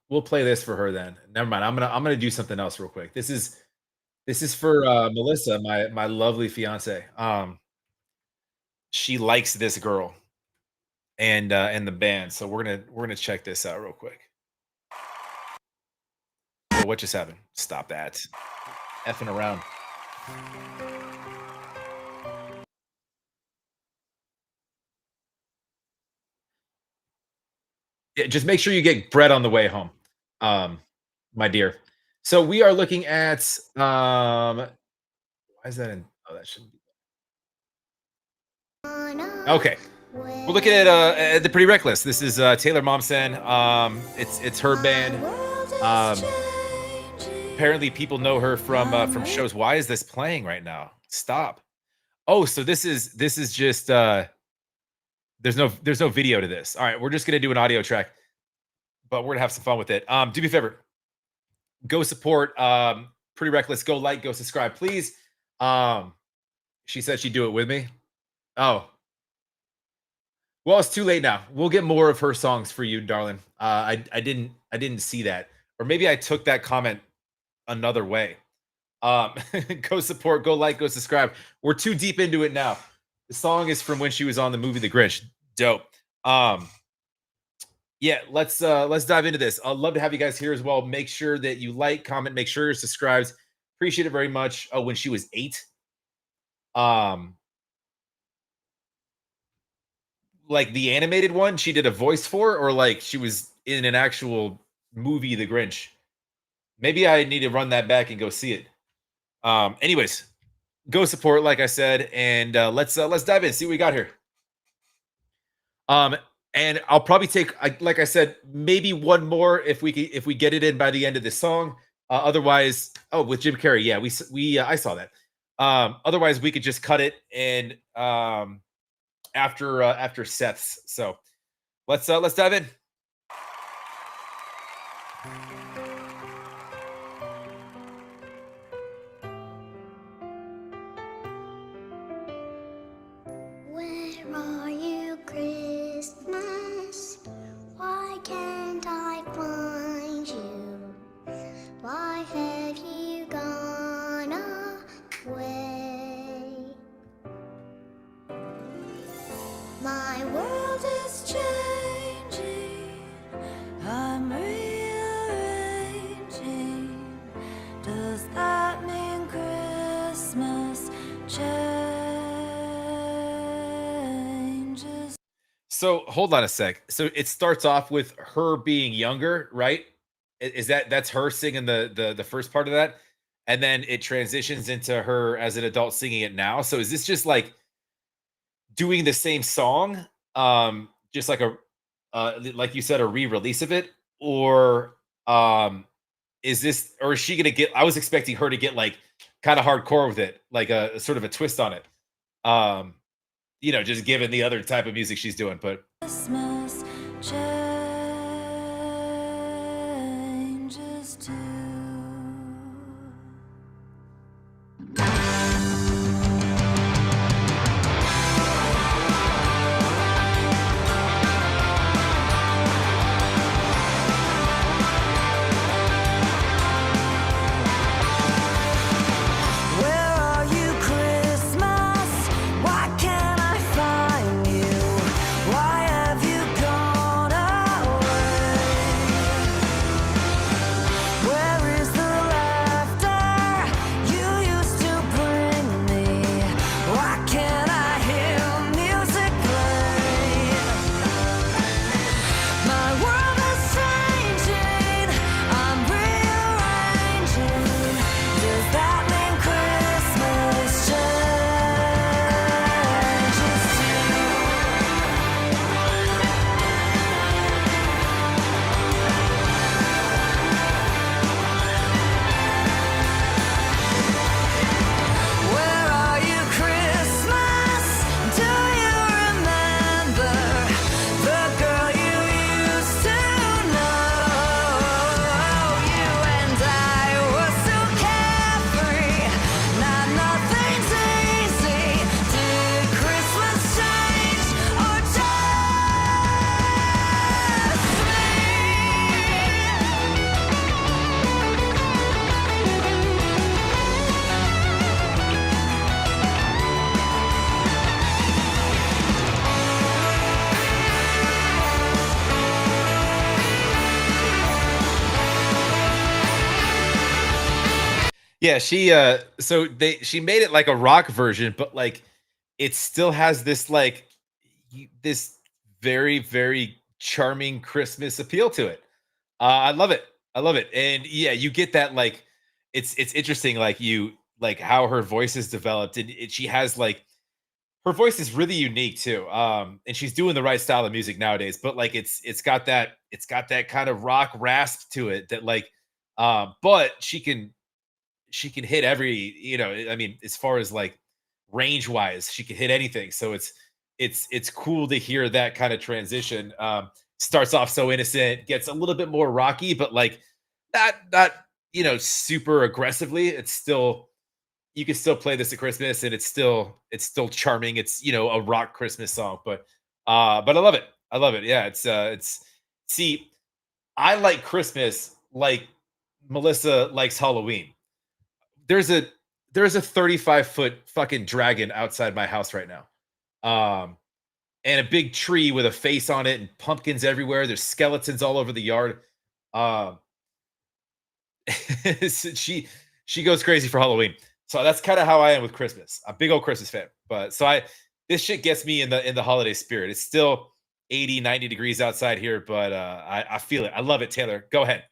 Speaker 1: We'll play this for her then. Never mind. I'm gonna do something else real quick. This is for Melissa, my lovely fiance. She likes this girl and the band. So we're gonna check this out real quick. Well, what just happened? Stop that. Effing around. Yeah, just make sure you get bread on the way home, um, my dear. So we are looking at why is that in oh that shouldn't be okay. We're looking at the Pretty Reckless. This is Taylor Momsen. It's her band. Um, apparently people know her from shows. Why is this playing right now? Stop. Oh, so this is just there's no video to this. All right, we're just gonna do an audio track, but we're gonna have some fun with it. Do me a favor, go support Pretty Reckless, go like, go subscribe, please. Um, she said she'd do it with me. Oh, well, it's too late now. We'll get more of her songs for you, darling. I didn't see that, or maybe I took that comment another way. Um, go support, go like, go subscribe. We're too deep into it now. The song is from when she was on the movie The Grinch. Dope. Um, yeah, let's dive into this. I'd love to have you guys here as well. Make sure that you like, comment, make sure you're subscribed. Appreciate it very much. Oh, when she was 8. Um, like the animated one, she did a voice for, or like she was in an actual movie, The Grinch. Maybe I need to run that back and go see it. Anyways, go support, like I said, and let's dive in, see what we got here. Um, and I'll probably take, like I said, maybe one more if we get it in by the end of this song. Otherwise, oh, with Jim Carrey, yeah, we I saw that. Otherwise, we could just cut it and after Seth's. So let's dive in.
Speaker 3: Where are you, Christmas? Why can't I find you? Why have you gone away? My world is changing. I'm rearranging. Does that mean Christmas changes?
Speaker 1: So hold on a sec. So it starts off with her being younger, right? Is that's her singing the first part of that, and then it transitions into her as an adult singing it now. So is this just like doing the same song, just like a like you said, a re-release of it, or is this, or is she gonna get? I was expecting her to get like kind of hardcore with it, like a sort of a twist on it. Um, just given the other type of music she's doing, but
Speaker 3: Christmas changes too. Where are you, Christmas? Why can't I find you? Why have you gone away? Where is the laughter you used to bring me? Why can't I hear music play? My world is changing. I'm rearranging. Does that mean Christmas changes too? Where are you, Christmas? Do you remember the girl you used to know? You and I were so carefree. Now nothing's easy. Did Christmas change or just
Speaker 1: yeah, she made it like a rock version, but like it still has this like this very very charming Christmas appeal to it. I love it. I love it. And yeah, you get that like it's interesting like you like how her voice is developed, and she has like her voice is really unique too. And she's doing the right style of music nowadays, but like it's got that kind of rock rasp to it that like but she can hit every, I mean, as far as like range wise. She can hit anything. So it's cool to hear that kind of transition. Starts off so innocent, gets a little bit more rocky, but like not super aggressively. It's still, you can still play this at Christmas and it's still charming. It's a rock Christmas song, but I love it. I love it. Yeah, it's see, I like Christmas like Melissa likes Halloween. There's a there's a 35-foot fucking dragon outside my house right now. Um and a big tree with a face on it and pumpkins everywhere. There's skeletons all over the yard. Um she she goes crazy for Halloween. So that's kind of how I am with Christmas. A big old Christmas fan. But so I this shit gets me in the holiday spirit. It's still 80, 90 degrees outside here, but I feel it. I love it, Taylor. Go ahead.